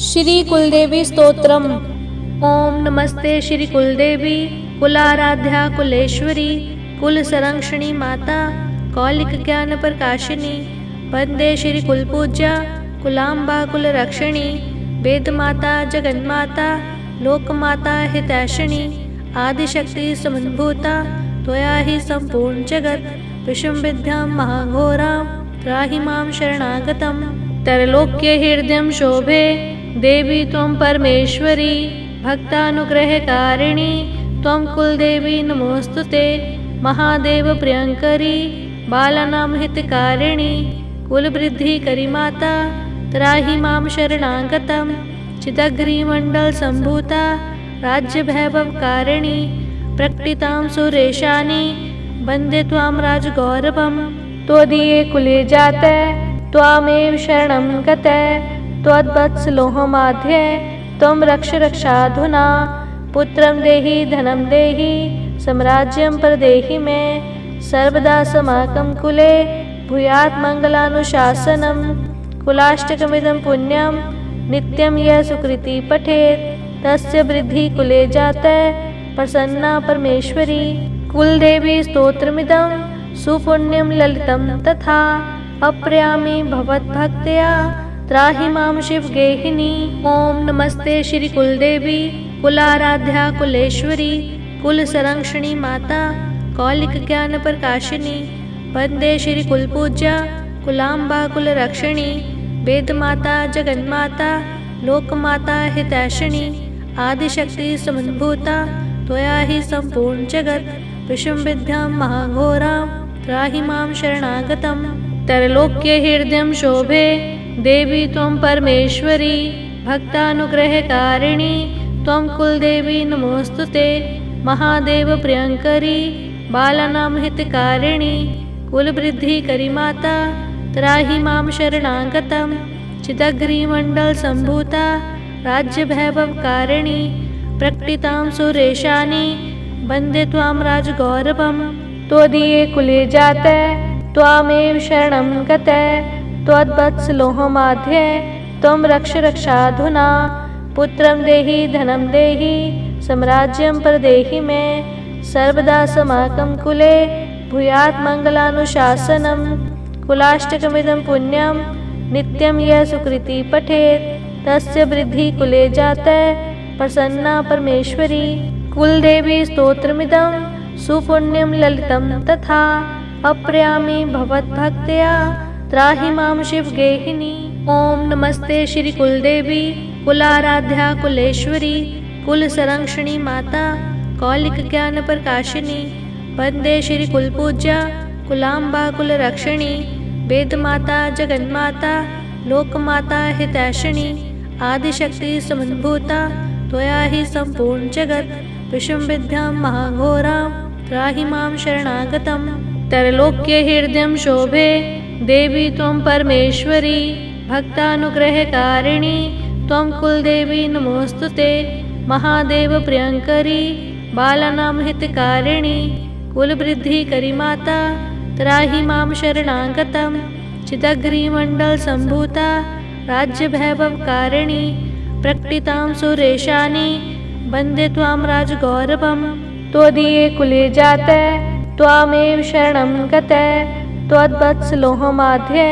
श्री कुलदेवी स्तोत्रम। ओम नमस्ते श्री कुलदेवी कुलाराध्या कुलेश्वरी कुल संरक्षणी माता कौलिक ज्ञान प्रकाशिनी वंदे श्री कुलपूज्या कुलाम्बा कुल रक्षिणी वेद माता जगन्माता लोकमाता हितैषिणी आदिशक्ति समुद्भूता त्वया हि संपूर्ण जगत विषम विद्यां महाघोरां त्राहि मां शरणागतम्। त्रैलोक्य हृदयं शोभे देवी त्वं परमेश्वरी भक्तानुग्रहकारिणी त्वं कुलदेवी नमोस्तुते। महादेव प्रियंकरी बालानां हितकारिणी कुलवृद्धिकरी माता त्राहि मां शरणागतम्। चिदग्रिमण्डल सम्भूता राज्यवैभवकारिणी प्रकटितां सुरेशानी वन्दे त्वां राजगौरवम्। त्वदीये कुले जाते त्वामेव शरणं गते त्वद्वत्सलोहमाध्ये त्वं रक्ष रक्षाधुना। पुत्रं देहि धनं देहि साम्राज्यं प्रदेहि मे सर्वदा समाकं कुले भूयात् मङ्गलानुशासनम्। कुलाष्टकमिदं पुण्यं नित्यं यः सुकृति पठेत् तस्य वृद्धि कुले जाते प्रसन्ना परमेश्वरी। कुलदेवी स्तोत्रमिदं सुपुण्यं ललितं तथा अप्रयामि भवद्भक्त्या त्राहि मां शिवगेहिनी। ओम नमस्ते श्री कुलदेवी कुलाराध्या कुलेश्वरी कुल संरक्षणी माता कौलिक ज्ञान प्रकाशिनी वंदे श्री कुलपूज्या कुलाम्बा कुल रक्षिणी वेद माता जगन्माता लोकमाता हितैषिणी आदिशक्ति समुद्भूता त्वया हि संपूर्ण जगत विषम विद्यां महाघोरां त्राहि मां शरणागतम्। त्रैलोक्य हृदयं शोभे देवी त्वं परमेश्वरी भक्तानुग्रहकारिणी त्वं कुलदेवी नमोस्तुते। महादेव प्रियंकरी बालानां हितकारिणी कुलवृद्धिकरी माता त्राहि मां शरणागतम्। चिदग्रिमण्डल सम्भूता राज्यवैभवकारिणी प्रकटितां सुरेशानी वन्दे त्वां राजगौरवम्। त्वदीये कुले जाते त्वामेव शरणं गते त्वद्वत्सलोहमाध्ये त्वं रक्ष रक्षाधुना। पुत्रं देहि धनं देहि साम्राज्यं प्रदेहि मे सर्वदा समाकं कुले भूयात् मङ्गलानुशासनम्। कुलाष्टकमिदं पुण्यं नित्यं यः सुकृति पठेत् तस्य वृद्धि कुले जाते प्रसन्ना परमेश्वरी। कुलदेवी स्तोत्रमिदं सुपुण्यं ललितं तथा अप्रयामि भवद्भक्त्या त्राहि मां शिवगेहिनी। ओम नमस्ते श्री कुलदेवी कुलाराध्या कुलेश्वरी कुल संरक्षणी माता कौलिक ज्ञान प्रकाशिनी वंदे श्री कुलपूज्या कुलाम्बा कुल रक्षिणी वेद माता जगन्माता लोकमाता हितैषिणी आदिशक्ति समुद्भूता त्वया हि संपूर्ण जगत विषम विद्यां महाघोरां त्राहि मां शरणागतम्। त्रैलोक्य हृदयं शोभे देवी त्वं परमेश्वरी भक्तानुग्रहकारिणी त्वं कुलदेवी नमोस्तुते। महादेव प्रियंकरी बालानां हितकारिणी कुलवृद्धिकरी माता त्राहि मां शरणागतम्। चिदग्रिमण्डल सम्भूता राज्यवैभवकारिणी प्रकटितां सुरेशानी वन्दे त्वां राजगौरवम्। त्वदीये कुले जाते त्वामेव शरणं गते त्वद्वत्सलोहमाध्ये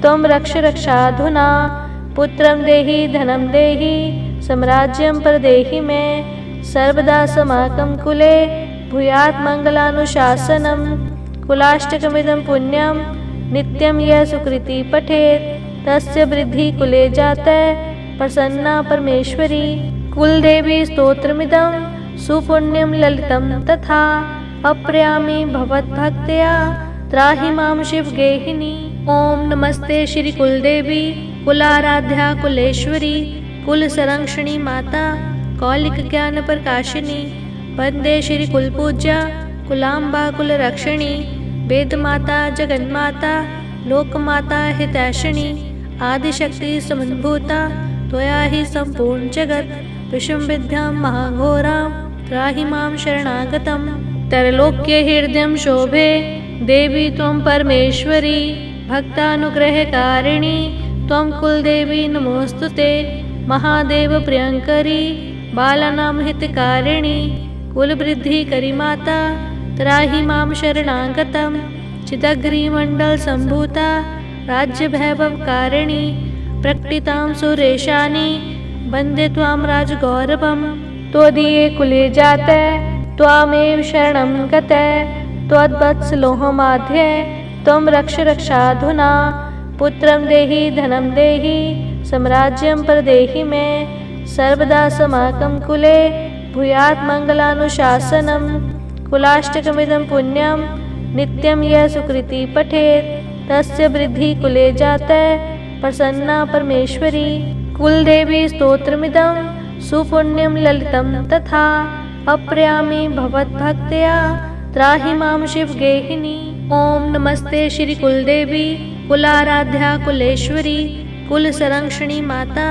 त्वं रक्ष रक्षाधुना। पुत्रं देहि धनं देहि साम्राज्यं प्रदेहि मे सर्वदा समाकं कुले भूयात् मङ्गलानुशासनम्। कुलाष्टकमिदं पुण्यं नित्यं यः सुकृति पठेत् तस्य वृद्धि कुले जाते प्रसन्ना परमेश्वरी। कुलदेवी स्तोत्रमिदं सुपुण्यं ललितं तथा अप्रयामि भवद्भक्त्या त्राहि मां शिवगेहिनी। ओम नमस्ते श्री कुलदेवी कुलाराध्या कुलेश्वरी कुल संरक्षणी माता कौलिक ज्ञान प्रकाशिनी वंदे श्री कुलपूज्या कुलाम्बा कुल रक्षिणी वेद माता जगन्माता लोकमाता हितैषिणी आदिशक्ति समुद्भूता त्वया हि संपूर्ण जगत विषम विद्यां महाघोरां त्राहि मां शरणागतम्। त्रैलोक्य हृदयं शोभे देवी त्वं परमेश्वरी भक्तानुग्रहकारिणी त्वं कुलदेवी नमोस्तुते। महादेव प्रियंकरी बालानां हितकारिणी कुलवृद्धिकरी माता त्राहि मां शरणागतं चिदग्निमण्डलसम्भूता राज्यवैभवकारिणी प्रकटितां सुरेशानि वन्दे त्वां राजगौरवं त्वदीये कुले जाते त्वामेव शरणं गते त्वद्वत्सलोहमाध्ये त्वं रक्ष रक्षाधुना पुत्रं देहि धनं देहि साम्राज्यं प्रदेहि मे सर्वदा समाकं कुले भूयात् मङ्गलानुशासनं कुलाष्टकमिदं पुण्यं नित्यं यः सुकृति पठेत् तस्य वृद्धि कुले जाते प्रसन्ना परमेश्वरी कुलदेवी स्तोत्रमिदं सुपुण्यं ललितं तथा अप्रयामि भवद्भक्त्या त्राहि मां शिवगेहिनी। ओम नमस्ते श्री कुलदेवी कुलाराध्या कुलेश्वरी कुलसंरक्षणी माता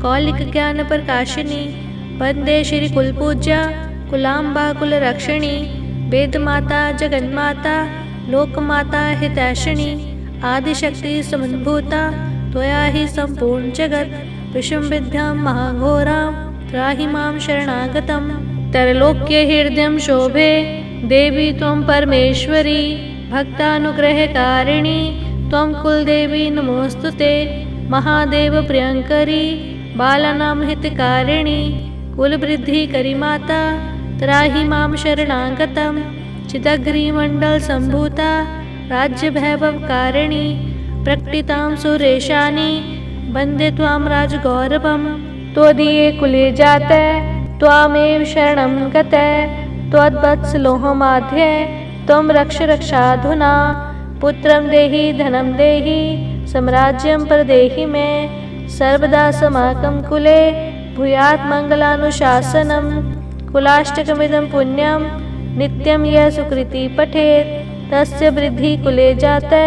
कौलिक ज्ञान प्रकाशिनी वंदे श्री कुलपूज्या कुलाम्बा कुलरक्षिणी वेदमाता जगन्माता लोकमाता हितैषिणी आदिशक्ति समन्भूता त्वया हि सम्पूर्ण जगत् विषमविद्यां महाघोरां त्राहि मां शरणागतं त्रैलोक्य हृदयं शोभे देवी त्वं परमेश्वरी भक्तानुग्रहकारिणी त्वं कुलदेवी नमोस्तुते महादेव प्रियंकरी बालानां हितकारिणी कुलवृद्धिकरी माता त्राहि मां शरणागतं चिदग्निमण्डलसम्भूता राज्यवैभवकारिणी प्रकटितां सुरेशानि वन्दे त्वां राजगौरवं त्वदीये कुले जाते त्वामेव शरणं गते त्वद्वत्सलोहमाध्ये त्वं रक्ष रक्षाधुना पुत्रं देहि धनं देहि साम्राज्यं प्रदेहि मे सर्वदा समाकं कुले भूयात् मङ्गलानुशासनं कुलाष्टकमिदं पुण्यं नित्यं यः सुकृति पठेत् तस्य वृद्धि कुले जाते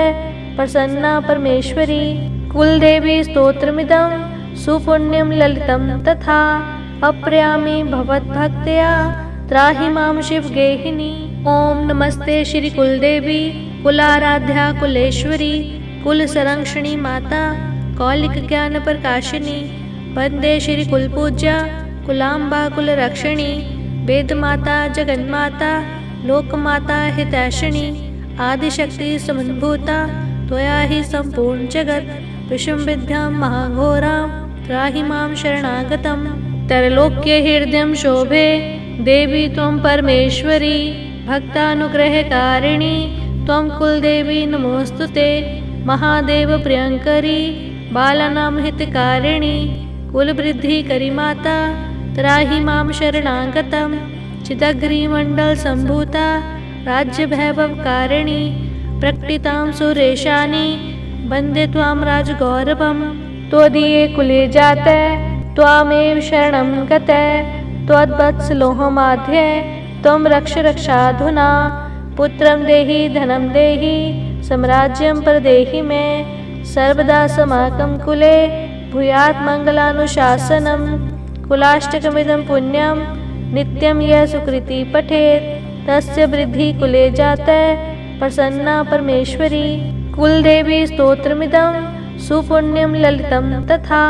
प्रसन्ना परमेश्वरी कुलदेवी स्तोत्रमिदं सुपुण्यं ललितं तथा अप्रयामि भवद्भक्त्या त्राहि मां शिवगेहिनी। ओम नमस्ते श्री कुलदेवी कुलाराध्या कुलेश्वरी कुलसंरक्षणी माता कौलिक ज्ञान प्रकाशिनी वंदे श्री कुलपूज्या कुलाम्बा कुलरक्षिणी वेदमाता जगन्माता लोकमाता हितैषिणी आदिशक्ति समन्भूता त्वया हि सम्पूर्ण जगत् विषमविद्यां महाघोरां त्राहि मां शरणागतं त्रैलोक्य हृदयं शोभे देवी त्वं परमेश्वरी भक्तानुग्रहकारिणी त्वं कुलदेवी नमोस्तुते महादेव प्रियंकरी बालानां हितकारिणी कुलवृद्धिकरी माता त्राहि मां शरणागतं चिदग्निमण्डलसम्भूता राज्यवैभवकारिणी प्रकटितां सुरेशानि वन्दे त्वां राजगौरवं त्वदीये कुले जाते त्वामेव शरणं गते त्वद्वत्सलोहमाध्ये त्वं रक्ष रक्षाधुना पुत्रं देहि धनं देहि साम्राज्यं प्रदेहि मे सर्वदा समाकं कुले भूयात् मङ्गलानुशासनं कुलाष्टकमिदं पुण्यं नित्यं यः सुकृति पठेत् तस्य वृद्धि कुले जाते प्रसन्ना परमेश्वरी कुलदेवी स्तोत्रमिदं सुपुण्यं ललितं तथा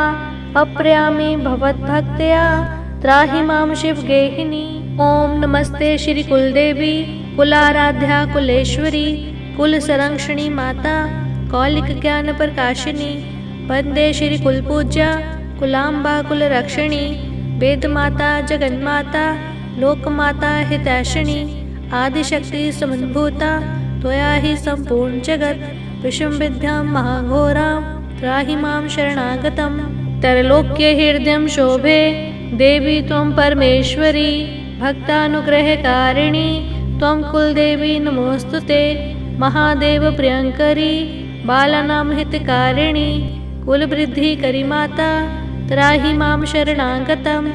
अप्रयामि भवद्भक्त्या त्राहि मां शिवगेहिनी। ओम नमस्ते श्री कुलदेवी कुलाराध्या कुलेश्वरी कुलसंरक्षणी माता कौलिक ज्ञान प्रकाशिनी वंदे श्री कुलपूज्या कुलाम्बा कुलरक्षिणी वेदमाता जगन्माता लोकमाता हितैषिणी आदिशक्ति समन्भूता त्वया हि सम्पूर्ण जगत् विषमविद्यां महाघोरां त्राहि मां शरणागतं त्रैलोक्य हृदयं शोभे देवी त्वं परमेश्वरी भक्तानुग्रहकारिणी त्वं कुलदेवी नमोस्तुते महादेव प्रियंकरी बालानां हितकारिणी कुलवृद्धिकरी माता त्राहि मां शरणागतं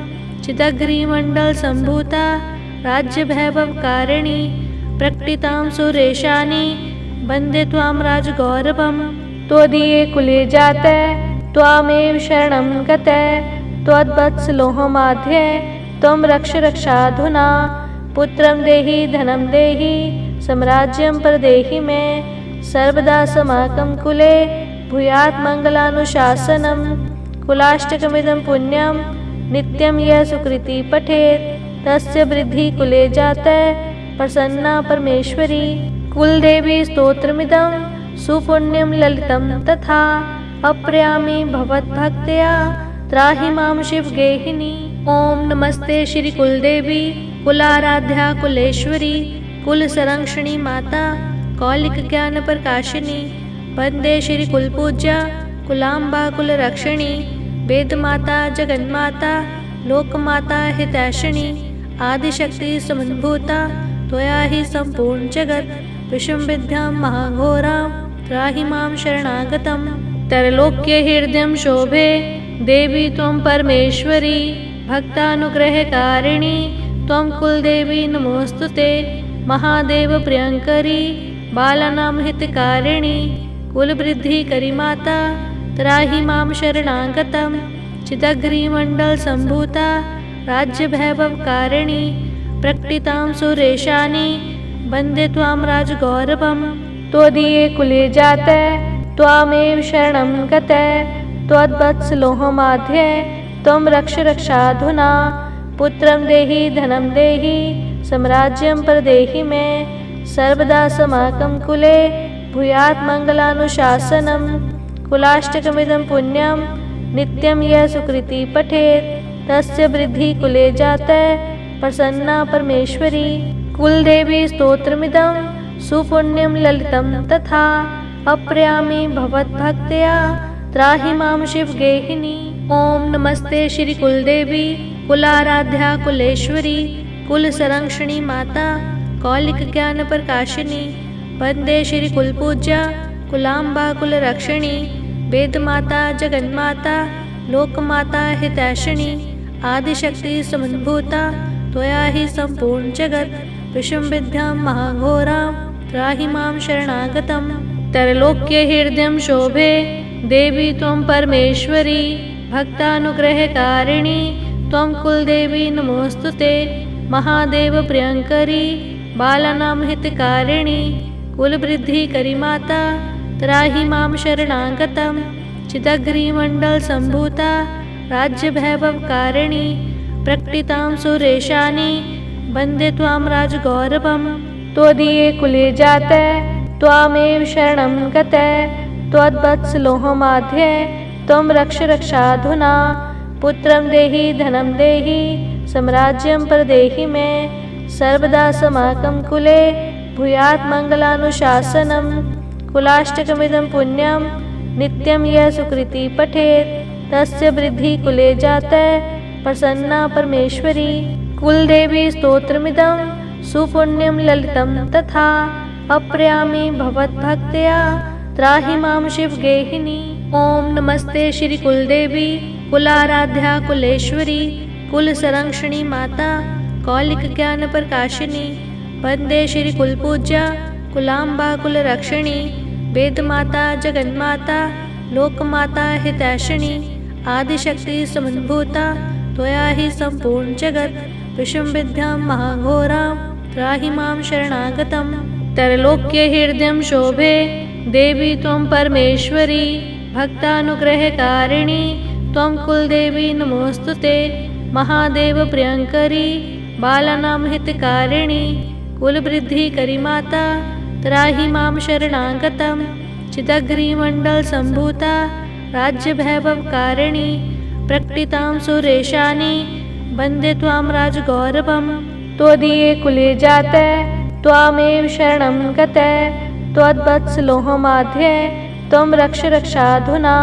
चिदग्निमण्डलसम्भूता राज्यवैभवकारिणी प्रकटितां सुरेशानि वन्दे त्वां राजगौरवं त्वदीये कुले जाते त्वामेव शरणं गते त्वद्वत्सलोहमाध्ये त्वं रक्ष रक्षाधुना पुत्रं देहि धनं देहि साम्राज्यं प्रदेहि मे सर्वदा समाकं कुले भूयात् मङ्गलानुशासनं कुलाष्टकमिदं पुण्यं नित्यं यः सुकृति पठेत् तस्य वृद्धि कुले जातः प्रसन्ना परमेश्वरी। कुलदेवी स्तोत्रमिदं सुपुण्यं ललितं तथा अप्रयामि भवद्भक्त्या त्राहि मां शिवगेहिनी। ओम नमस्ते श्री कुलदेवी कुलाराध्या कुलेश्वरी कुलसंरक्षणी माता कौलिक ज्ञान प्रकाशिनी। वंदे श्री कुलपूज्या कुलाम्बा कुलरक्षिणी वेदमाता जगन्माता लोकमाता हितैषिणी। आदिशक्ति समन्भूता त्वया हि सम्पूर्ण जगत् विषम विद्यां महाघोरां त्राहि मां शरणागतम्। त्रैलोक्य हृदयं शोभे देवी त्वं परमेश्वरी भक्तानुग्रहकारिणी त्वं कुलदेवी नमोस्तुते। महादेव प्रियंकरी बालानां हितकारिणी कुलवृद्धिकरी माता त्राहि मां शरणागतम्। चिदग्रीमण्डल सम्भूता राज्यवैभवकारिणी प्रकटितां सुरेशानी वन्दे त्वां राजगौरवम्। त्वदीये कुले जातः त्वामेव शरणं गतः त्वद्वत्सलोहमाध्ये त्वं रक्ष रक्षाधुना। पुत्रं देहि धनं देहि साम्राज्यं प्रदेहि मे सर्वदा समाकं कुले भूयात् मङ्गलानुशासनम्। कुलाष्टकमिदं पुण्यं नित्यं यः सुकृति पठेत् तस्य वृद्धि कुले जातः प्रसन्ना परमेश्वरी। कुलदेवी स्तोत्रमिदं सुपुण्यं ललितं तथा अप्रयामि भवद्भक्त्या त्राहि मां शिवगेहिनी। ओम नमस्ते श्री कुलदेवी कुलाराध्या कुलेश्वरी कुलसंरक्षणी माता कौलिक ज्ञान प्रकाशिनी। वंदे श्री कुलपूज्या कुलाम्बा कुलरक्षिणी वेदमाता जगन्माता लोकमाता हितैषिणी। आदिशक्ति समन्भूता त्वया हि सम्पूर्ण जगत् विषम विद्यां महाघोरां त्राहि मां शरणागतम्। त्रैलोक्य हृदयं शोभे देवी त्वं परमेश्वरी भक्तानुग्रहकारिणी त्वं कुलदेवी नमोस्तुते। महादेव प्रियंकरी बालानां हितकारिणी कुलवृद्धिकरी माता त्राहि मां शरणागतम्। चिदग्रीमण्डल सम्भूता राज्यवैभवकारिणी प्रकटितां सुरेशानी वन्दे त्वां राजगौरवम्। त्वदीये कुले जातः त्वामेव शरणं गतः त्वद्वत्सलोहमाध्ये त्वं रक्ष रक्षाधुना। पुत्रं देहि धनं देहि साम्राज्यं प्रदेहि मे सर्वदा समाकं कुले भूयात् मङ्गलानुशासनम्। कुलाष्टकमिदं पुण्यं नित्यं यः सुकृति पठेत् तस्य वृद्धि कुले जातः प्रसन्ना परमेश्वरी। कुलदेवी स्तोत्रमिदं सुपुण्यं ललितं तथा अप्रयामि भवद्भक्त्या त्राहि मां शिवगेहिनी। ओम नमस्ते श्री कुलदेवी कुलाराध्या कुलेश्वरी कुलसंरक्षणी माता कौलिक ज्ञान प्रकाशिनी। वंदे श्री कुलपूज्या कुलाम्बा कुलरक्षिणी वेदमाता जगन्माता लोकमाता हितैषिणी। आदिशक्ति समन्भूता त्वया हि सम्पूर्ण जगत् विषम विद्यां महाघोरां त्राहि मां शरणागतम्। त्रैलोक्य हृदयं शोभे देवी त्वं परमेश्वरी भक्तानुग्रहकारिणी त्वं कुलदेवी नमोस्तुते। महादेव प्रियंकरी बालानां हितकारिणी कुलवृद्धिकरी माता त्राहि मां शरणागतम्। चिदग्रीमण्डल सम्भूता राज्यवैभवकारिणी प्रकटितां सुरेशानी वन्दे त्वां राजगौरवम्। त्वदीये कुले जातः त्वामेव शरणं गतः त्वद्वत्सलोहमाध्ये त्वं रक्ष रक्षाधुना।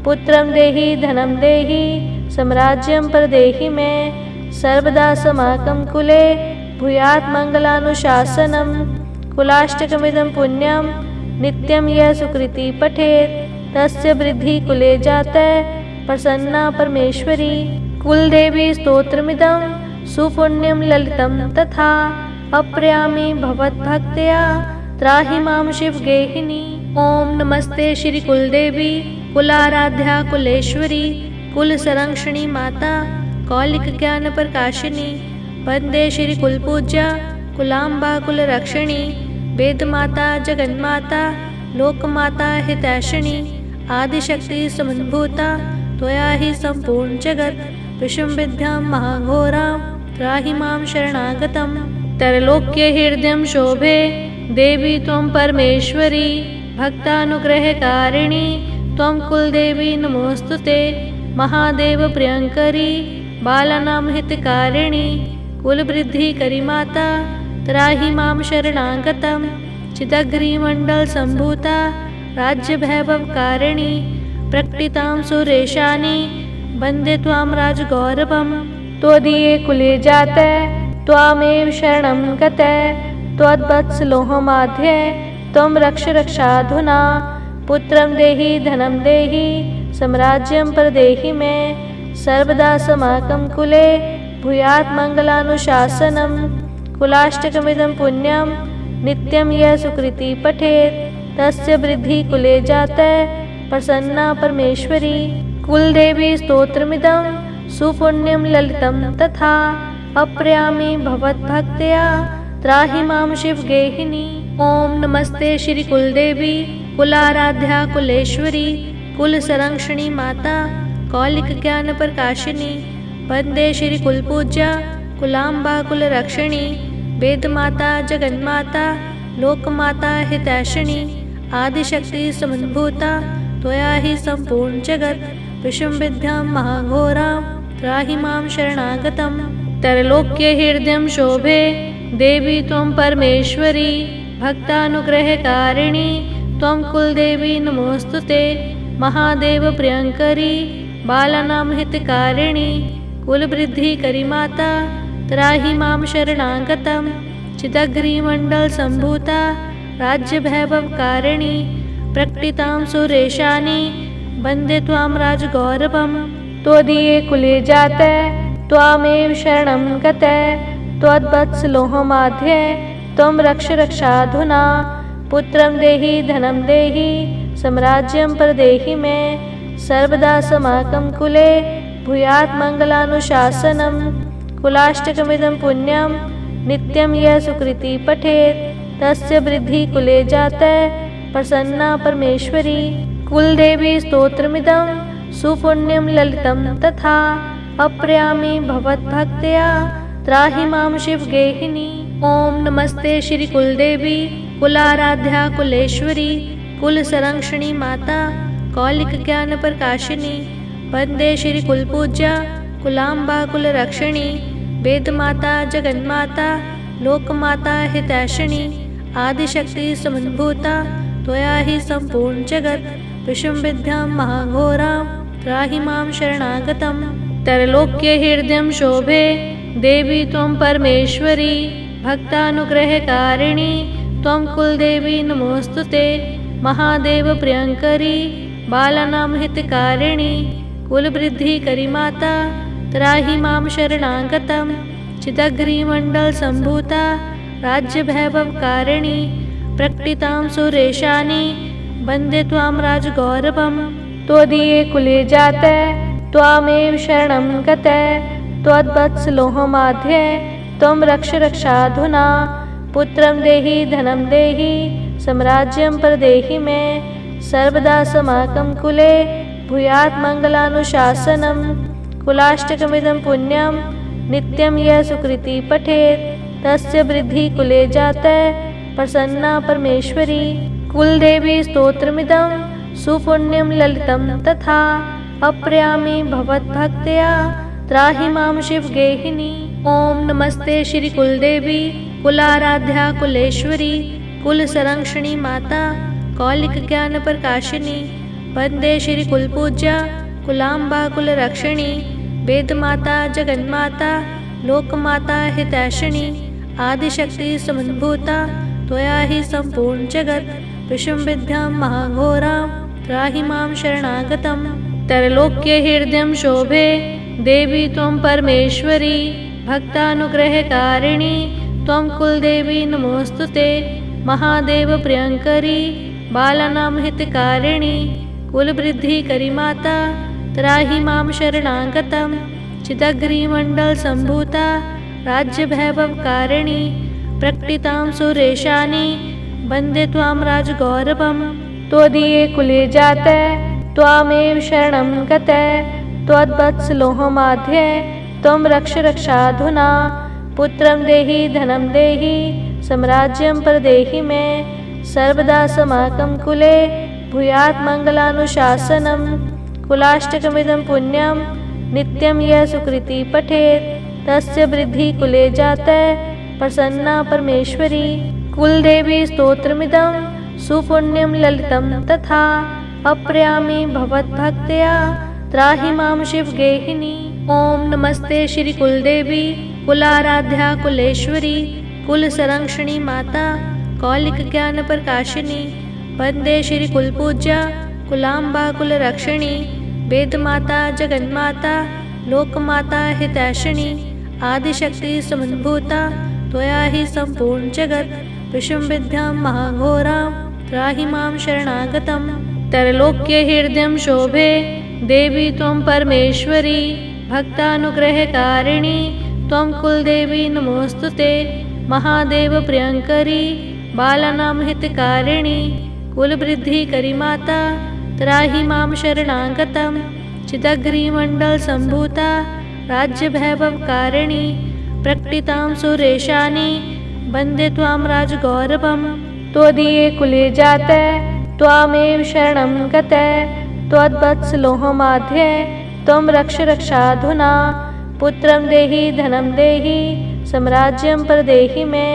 पुत्रं देहि धनं देहि साम्राज्यं प्रदेहि मे सर्वदा समाकं कुले भूयात् मङ्गलानुशासनम्। कुलाष्टकमिदं पुण्यं नित्यं यः सुकृति पठेत् तस्य वृद्धि कुले जातः प्रसन्ना परमेश्वरी। कुलदेवी स्तोत्रमिदं सुपुण्यं ललितं तथा अप्रयामि भवद्भक्त्या त्राहि मां शिवगेहिनी। ओम नमस्ते श्री कुलदेवी कुलाराध्या कुलेश्वरी कुलसंरक्षणी माता कौलिक ज्ञान प्रकाशिनी। वंदे श्री कुलपूज्या कुलाम्बा कुलरक्षिणी वेदमाता जगन्माता लोकमाता हितैषिणी। आदिशक्ति समन्भूता त्वया हि सम्पूर्ण जगत् विषुम्विद्यां महाघोरां त्राहि मां शरणागतं त्रैलोक्यहृदयं शोभे देवी त्वं परमेश्वरी भक्तानुग्रहकारिणी त्वं कुलदेवी नमोऽस्तुते महादेव प्रियंकरी बालानां हितकारिणी कुलवृद्धिकरी माता त्राहि मां शरणागतं चिदग्रिमण्डलसम्भूता राज्यवैभवकारिणी प्रकटितां सुरेशानि वन्दे त्वां राजगौरवं त्वदीये कुले जाते त्वामेव शरणं गते त्वद्वत्सलोहमाध्ये त्वं रक्ष रक्षाधुना पुत्रं देहि धनं देहि साम्राज्यं प्रदेहि मे सर्वदा समाकं कुले भूयात् मङ्गलानुशासनं कुलाष्टकमिदं पुण्यं नित्यं यः सुकृति पठेत् तस्य वृद्धि कुले जाते प्रसन्ना परमेश्वरी कुलदेवी स्तोत्रमिदं सुपुण्यं ललितं तथा अप्रयामि भवद्भक्त्या त्राहि मां शिवगेहिनी। ओम नमस्ते श्री कुलदेवी कुलाराध्या कुलेश्वरी कुल संरक्षणी माता कौलिक ज्ञान प्रकाशिनी वंदे श्री कुलपूज्या कुलाम्बा कुल रक्षिणी वेद माता जगन्माता लोकमाता हितैषिणी आदिशक्ति समुद्भूता त्वया हि सम्पूर्ण जगत् विषुम्विद्यां महाघोरां त्राहि मां शरणागतं त्रैलोक्यहृदयं शोभे देवी त्वं परमेश्वरी भक्तानुग्रहकारिणी त्वं कुलदेवी नमोऽस्तुते महादेव प्रियंकरी बालानां हितकारिणी कुलवृद्धिकरी माता त्राहि मां शरणागतं चिदग्रिमण्डलसम्भूता राज्यवैभवकारिणी प्रकटितां सुरेशानि वन्दे त्वां राजगौरवं त्वदीये कुले जाते त्वामेव शरणं गते त्वद्वत्सलोहमाध्ये त्वं रक्ष रक्षाधुना पुत्रं देहि धनं देहि साम्राज्यं प्रदेहि मे सर्वदा समाकं कुले भूयात् मङ्गलानुशासनं कुलाष्टकमिदं पुण्यं नित्यं यः सुकृति पठेत् तस्य वृद्धि कुले जाते प्रसन्ना परमेश्वरी कुलदेवी स्तोत्रमिदं सुपुण्यं ललितं तथा अप्रयामि भवद्भक्त्या त्राहि मां शिवगेहिनी। ओम नमस्ते श्री कुलदेवी कुलाराध्या कुलेश्वरी कुल संरक्षणी माता कौलिक ज्ञान प्रकाशिनी वंदे श्री कुलपूज्या कुलाम्बा कुल रक्षिणी वेद माता जगन्माता लोकमाता हितैषिणी आदिशक्ति समुद्भूता त्वया हि सम्पूर्ण जगत् विषुम्विद्यां महाघोरां त्राहि मां शरणागतं त्रैलोक्यहृदयं शोभे देवी त्वं परमेश्वरी भक्तानुग्रहकारिणी त्वं कुलदेवी नमोऽस्तुते महादेव प्रियंकरी बालानां हितकारिणी कुलवृद्धिकरी माता त्राहि मां शरणागतं चिदग्रिमण्डलसम्भूता राज्यवैभवकारिणी प्रकटितां सुरेशानि वन्दे त्वां राजगौरवं त्वदीये कुले जाते त्वामेव शरणं गते त्वद्वत्सलोहमाध्ये त्वं रक्ष रक्षाधुना पुत्रं देहि धनं देहि साम्राज्यं प्रदेहि मे सर्वदा समाकं कुले भूयात् मङ्गलानुशासनं कुलाष्टकमिदं पुण्यं नित्यं यः सुकृति पठेत् तस्य वृद्धि कुले जाते प्रसन्ना परमेश्वरी कुलदेवी स्तोत्रमिदं सुपुण्यं ललितं तथा अप्रयामि भवद्भक्त्या त्राहि मां शिवगेहिनी। ओम नमस्ते श्री कुलदेवी कुलाराध्या कुलेश्वरी कुल संरक्षणी माता कौलिक ज्ञान प्रकाशिनी वंदे श्री कुलपूज्या कुलाम्बा कुल रक्षिणी वेद माता जगन्माता लोकमाता हितैषिणी आदिशक्ति समुद्भूता त्वया हि सम्पूर्ण जगत् विषुम्विद्यां महाघोरां त्राहि मां शरणागतं त्रैलोक्यहृदयं शोभे देवी त्वं परमेश्वरी भक्तानुग्रहकारिणी त्वं कुलदेवी नमोऽस्तुते महादेव प्रियंकरी बालानां हितकारिणी कुलवृद्धिकरी माता त्राहि मां शरणागतं चिदग्रिमण्डलसम्भूता राज्यवैभवकारिणी प्रकटितां सुरेशानि वन्दे त्वां राजगौरवं त्वदीये कुले जाते त्वामेव शरणं गते त्वद्वत्सलोहमाध्ये त्वं रक्ष रक्षाधुना पुत्रं देहि धनं देहि साम्राज्यं प्रदेहि मे सर्वदा समाकं कुले भूयात् मङ्गलानुशासनं कुलाष्टकमिदं पुण्यं नित्यं यः सुकृति पठेत् तस्य वृद्धि कुले जाते प्रसन्ना परमेश्वरी। कुलदेवी स्तोत्रमिदं सुपुण्यं ललितं तथा अप्रयामि भवद्भक्त्या त्राहि मां शिवगेहिनी। ओम नमस्ते श्री कुलदेवी कुलाराध्या कुलेश्वरी कुल संरक्षणी माता कौलिक ज्ञान प्रकाशिनी वंदे श्री कुलपूज्या कुलाम्बा कुल रक्षिणी वेद माता जगन्माता लोकमाता हितैषिणी आदिशक्ति समुद्भूता त्वया हि संपूर्ण जगत विषम विद्यां महाघोरां त्राहि मां शरणागतं। त्रैलोक्य हृदयं शोभे देवी त्वं परमेश्वरी भक्तानुग्रहकारिणी त्वं कुलदेवी नमोस्तुते महादेव प्रियंकरी बालानां हितकारिणी कुलवृद्धिकरी माता त्राहि मां शरणागतं। चिदग्रीमण्डल सम्भूता राज्यवैभवकारिणी प्रकटितां सुरेशानी वन्दे त्वां राजगौरवं। त्वदीये कुले जाते त्वामेव शरणं गते त्वद्वत्सलोहमाध्ये त्वं रक्ष रक्षाधुना पुत्रं देहि धनं देहि साम्राज्यं प्रदेहि मे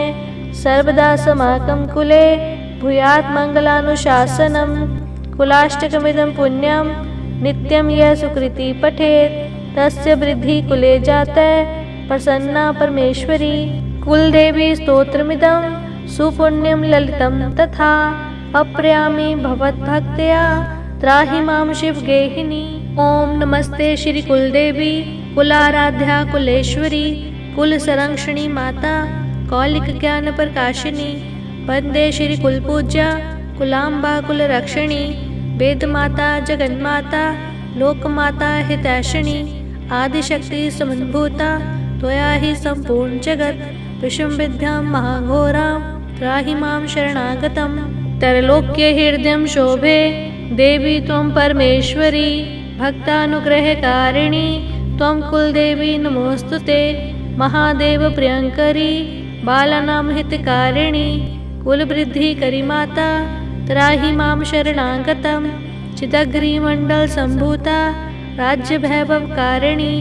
सर्वदा समाकं कुले भूयात् मङ्गलानुशासनं कुलाष्टकमिदं पुण्यं नित्यं यः सुकृति पठेत् तस्य वृद्धि कुले जाते प्रसन्ना परमेश्वरी। कुलदेवी स्तोत्रमिदं सुपुण्यं ललितं तथा अप्रयामि भवद्भक्त्या त्राहि मां शिवगेहिनी। ओम नमस्ते श्री कुलदेवी कुलाराध्या कुलेश्वरी कुल संरक्षणी माता कौलिक ज्ञान प्रकाशिनी वंदे श्री कुलपूज्या कुलाम्बा कुल रक्षिणी वेद माता जगन्माता लोकमाता हितैषिणी आदिशक्ति समुद्भूता त्वया हि संपूर्ण जगत विषम विद्यां महाघोरां त्राहि मां शरणागतं। त्रैलोक्य हृदयं शोभे देवी त्वं परमेश्वरी भक्तानुग्रहकारिणी त्वं कुलदेवी नमोस्तुते महादेव प्रियंकरी बालानां हितकारिणी कुलवृद्धिकरी माता त्राहि मां शरणागतं। चिदग्रीमण्डल सम्भूता राज्यवैभवकारिणी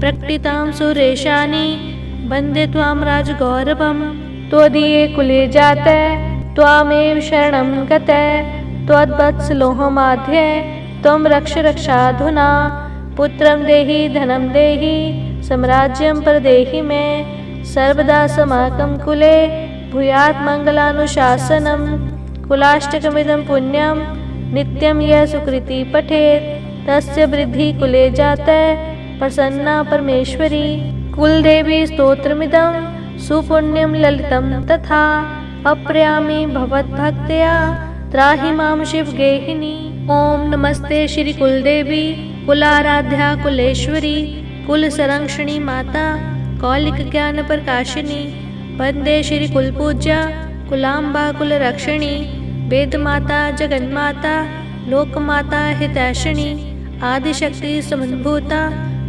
प्रकटितां सुरेशानी वन्दे त्वां राजगौरवं। त्वदीये कुले जाते त्वामेव शरणं गते त्वद्वत्सलोहमाध्ये त्वं रक्ष रक्षाधुना पुत्रं देहि धनं देहि साम्राज्यं प्रदेहि मे सर्वदा समाकं कुले भूयात् मङ्गलानुशासनं कुलाष्टकमिदं पुण्यं नित्यं यः सुकृति पठेत् तस्य वृद्धि कुले जाते प्रसन्ना परमेश्वरी। कुलदेवी स्तोत्रमिदं सुपुण्यं ललितं तथा अप्रयामि भवद्भक्त्या त्राहि मां शिवगेहिनी। ओम नमस्ते श्री कुलदेवी कुलाराध्या कुलेश्वरी कुल संरक्षणी माता कौलिक ज्ञान प्रकाशिनी वंदे श्री कुलपूज्या कुलाम्बा कुल रक्षिणी वेद माता जगन्माता लोकमाता हितैषिणी आदिशक्ति समुद्भूता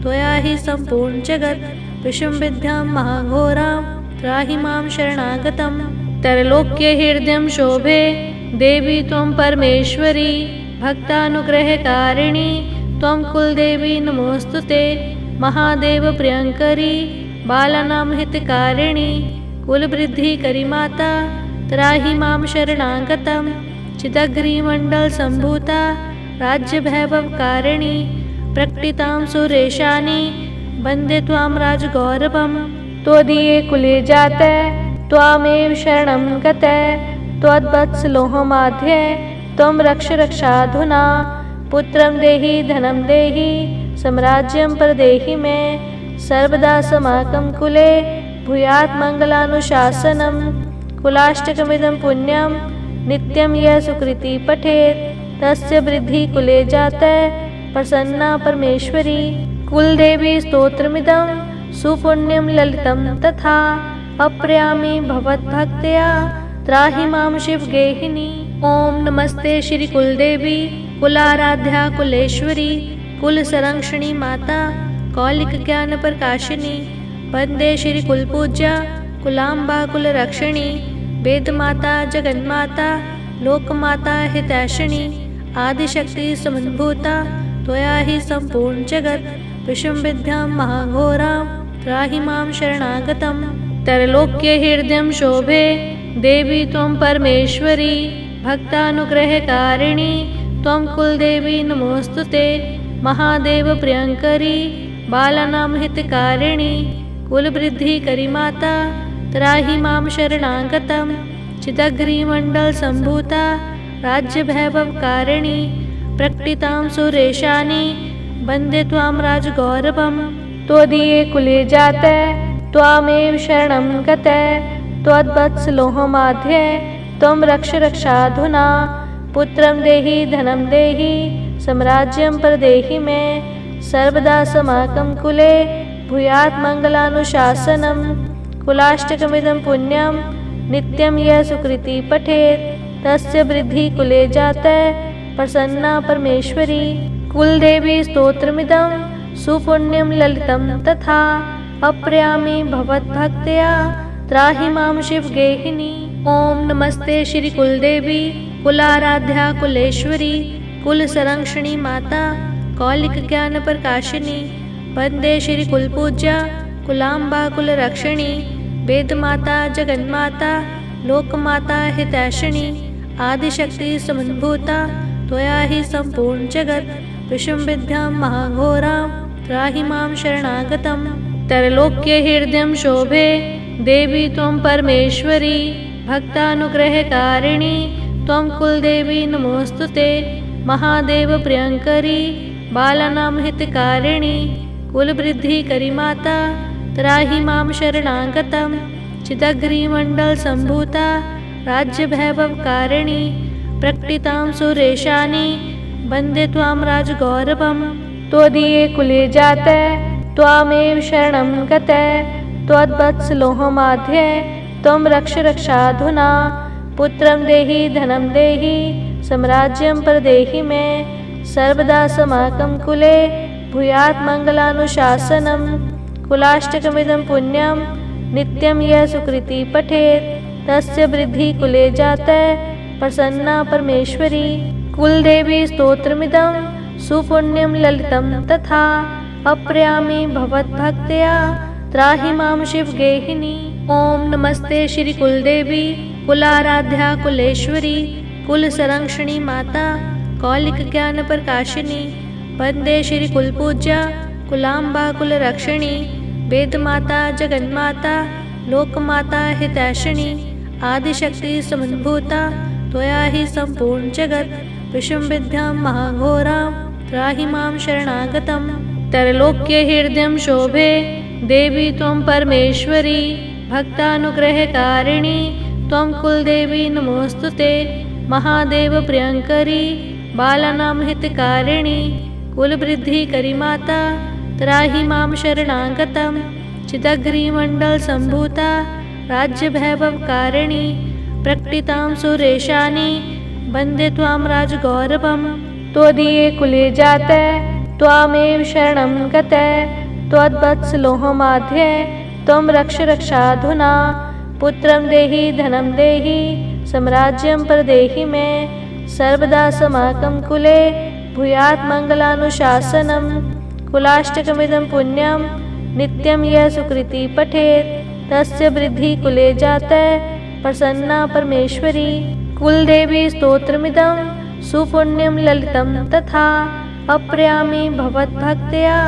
त्वया हि संपूर्ण जगत विषम विद्यां महाघोरां त्राहि मां शरणागतं। त्रैलोक्य हृदयं शोभे देवी त्वं परमेश्वरी भक्तानुग्रहकारिणी त्वं कुलदेवी नमोस्तुते महादेव प्रियंकरी बालानां हितकारिणी कुलवृद्धिकरी माता त्राहि मां शरणागतं। चिदग्रीमण्डल सम्भूता राज्यवैभवकारिणी प्रकटितां सुरेशानी वन्दे त्वां राजगौरवं। त्वदीये कुले जाते त्वामेव शरणं गते त्वद्वत्सलोहमाध्ये त्वं रक्ष रक्षाधुना पुत्रं देहि धनं देहि साम्राज्यं प्रदेहि मे सर्वदा समाकं कुले भूयात् मङ्गलानुशासनं कुलाष्टकमिदं पुण्यं नित्यं यः सुकृति पठेत् तस्य वृद्धि कुले जाते प्रसन्ना परमेश्वरी। कुलदेवी स्तोत्रमिदं सुपुण्यं ललितं तथा अप्रयामि भवद्भक्त्या त्राहि मां शिवगेहिनी। ओम नमस्ते श्री कुलदेवी कुलाराध्या कुलेश्वरी कुलसंरक्षणी माता कौलिक ज्ञान प्रकाशिनी वंदे श्री कुलपूज्या कुलाम्बा कुलरक्षिणी वेदमाता जगन्माता लोकमाता हितैषिणी आदिशक्ति समुद्भूता त्वया हि सम्पूर्ण जगत् विषमविद्यां महाघोरां त्राहि मां शरणागतं त्रैलोक्य हृदयं शोभे देवी त्वं परमेश्वरी भक्तानुग्रहकारिणी त्वं कुलदेवी नमोस्तुते महादेव प्रियंकरी बालानां हितकारिणी कुलवृद्धिकरी माता त्राहि मां शरणागतं चिदग्रीमण्डल सम्भूता राज्यवैभवकारिणी प्रकटितां सुरेशानी वन्दे त्वां राजगौरवं त्वदीये कुले जाते त्वामेव शरणं गते त्वद्वत्सलोहमाध्ये त्वं रक्ष रक्षाधुना पुत्रं देहि धनं देहि साम्राज्यं प्रदेहि मे सर्वदा समाकं कुले भूयात् मङ्गलानुशासनं कुलाष्टकमिदं पुण्यं नित्यं यः सुकृति पठेत् तस्य वृद्धि कुले जाते प्रसन्ना परमेश्वरी कुलदेवी स्तोत्रमिदं सुपुण्यं ललितं तथा अप्रयामि भवद्भक्त्या त्राहि मां शिवगेहिनी। ओम नमस्ते श्री कुलदेवी कुलाराध्या कुलेश्वरी कुलसंरक्षणी माता कौलिक ज्ञान प्रकाशिनी वंदे श्री कुलपूज्या कुलाम्बा कुलरक्षिणी वेदमाता जगन्माता लोकमाता हितैषिणी आदिशक्ति समुद्भूता त्वया हि सम्पूर्ण जगत् विषमविद्यां महाघोरां त्राहि मां शरणागतं त्रैलोक्य हृदयं शोभे देवी त्वं परमेश्वरी भक्तानुग्रहकारिणी त्वं कुलदेवी नमोस्तुते महादेव प्रियंकरी बालानां हितकारिणी कुलवृद्धिकरी माता त्राहि मां शरणागतं चिदग्रीमण्डल सम्भूता राज्यवैभवकारिणी प्रकटितां सुरेशानी वन्दे त्वां राजगौरवं त्वदीये कुले जाते त्वामेव शरणं गते त्वद्वत्सलोहमाध्ये त्वं रक्ष रक्षाधुना पुत्रं देहि धनं देहि साम्राज्यं प्रदेहि मे सर्वदा समाकं कुले भूयात् मङ्गलानुशासनं कुलाष्टकमिदं पुण्यं नित्यं यः सुकृति पठेत् तस्य वृद्धि कुले जाते प्रसन्ना परमेश्वरी कुलदेवी स्तोत्रमिदं सुपुण्यं ललितं तथा अप्रयामि भवद्भक्त्या त्राहि मां शिवगेहिनी। ओम नमस्ते श्री कुलदेवी कुलाराध्या कुलेश्वरी कुलसंरक्षणी माता कौलिक ज्ञान प्रकाशिनी वंदे श्री कुलपूज्या कुलाम्बा कुलरक्षिणी वेदमाता जगन्माता लोकमाता हितैषिणी आदिशक्ति समुद्भूता त्वया हि सम्पूर्ण जगत् विषमविद्यां महाघोरां त्राहि मां शरणागतं त्रैलोक्य हृदयं शोभे देवी त्वं परमेश्वरी भक्तानुग्रहकारिणी त्वं कुलदेवी नमोस्तुते महादेव प्रियंकरी बालानां हितकारिणी कुलवृद्धिकरी माता त्राहि मां शरणागतं चिदग्रीमण्डल सम्भूता राज्यवैभवकारिणी प्रकटितां सुरेशानी वन्दे त्वां राजगौरवं त्वदीये कुले जाते त्वामेव शरणं गते त्वद्वत्सलोहमाध्ये त्वं रक्ष रक्षाधुना पुत्रं देहि धनं देहि साम्राज्यं प्रदेहि मे सर्वदा समाकं कुले भूयात् मङ्गलानुशासनं कुलाष्टकमिदं पुण्यं नित्यं यः सुकृति पठेत् तस्य वृद्धि कुले जाते प्रसन्ना परमेश्वरी कुलदेवी स्तोत्रमिदं सुपुण्यं ललितं तथा अप्रयामि भवद्भक्त्या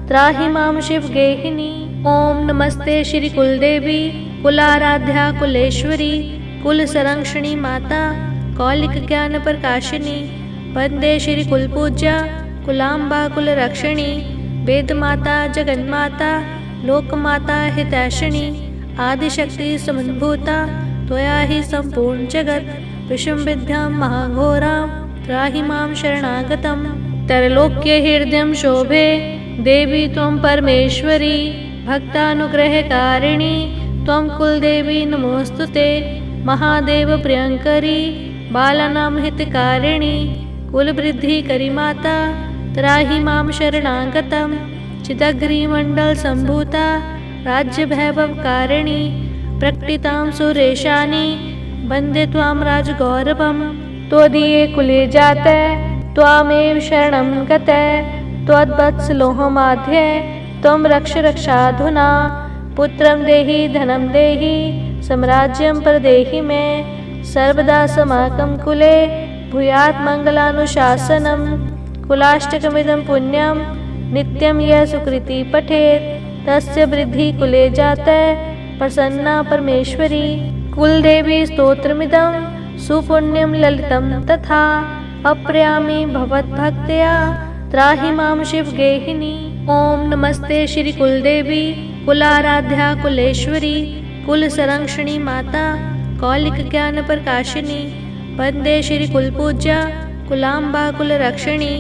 त्राहि मां शिवगेहिनी। ओम नमस्ते श्री कुलदेवी कुलाराध्या कुलेश्वरी कुलसंरक्षणी माता कौलिक ज्ञान प्रकाशिनी वंदे श्री कुलपूज्या कुलाम्बा कुलरक्षिणी वेदमाता जगन्माता लोकमाता हितैषिणी आदिशक्ति समुद्भूता त्वया हि सम्पूर्ण जगत् विषमविद्यां महाघोरां त्राहि मां शरणागतं त्रैलोक्य हृदयं शोभे देवी त्वं परमेश्वरी भक्तानुग्रहकारिणी त्वं कुलदेवी नमोस्तुते महादेव प्रियंकरी बालानां हितकारिणी कुलवृद्धिकरी त्राहि मां शरणागतं। चिदग्निमण्डलसम्भूता राज्यवैभवकारिणी प्रकटितां सुरेशानि वन्दे त्वां राजगौरवं। त्वदीये कुले जाते त्वामेव शरणं गते त्वद्वत्सलोहमाध्ये त्वं रक्ष रक्षाधुना। पुत्रं देहि धनं देहि साम्राज्यं प्रदेहि मे सर्वदा समाकं कुले भूयात् मङ्गलानुशासनं। कुलाष्टकमिदं पुण्यं नित्यं यः सुकृति पठेत् तस्य वृद्धि कुले जाते प्रसन्ना परमेश्वरी। कुलदेवी स्तोत्रमिदं सुपुण्यं ललितं तथा अप्रयामि भवद्भक्त्या त्राहि मां शिवगेहिनी। ओम नमस्ते श्री कुलदेवी कुलाराध्या कुलेश्वरी कुलसंरक्षणी माता कौलिक ज्ञान प्रकाशिनी। वंदे श्री कुलपूज्या कुलाम्बा कुलरक्षिणी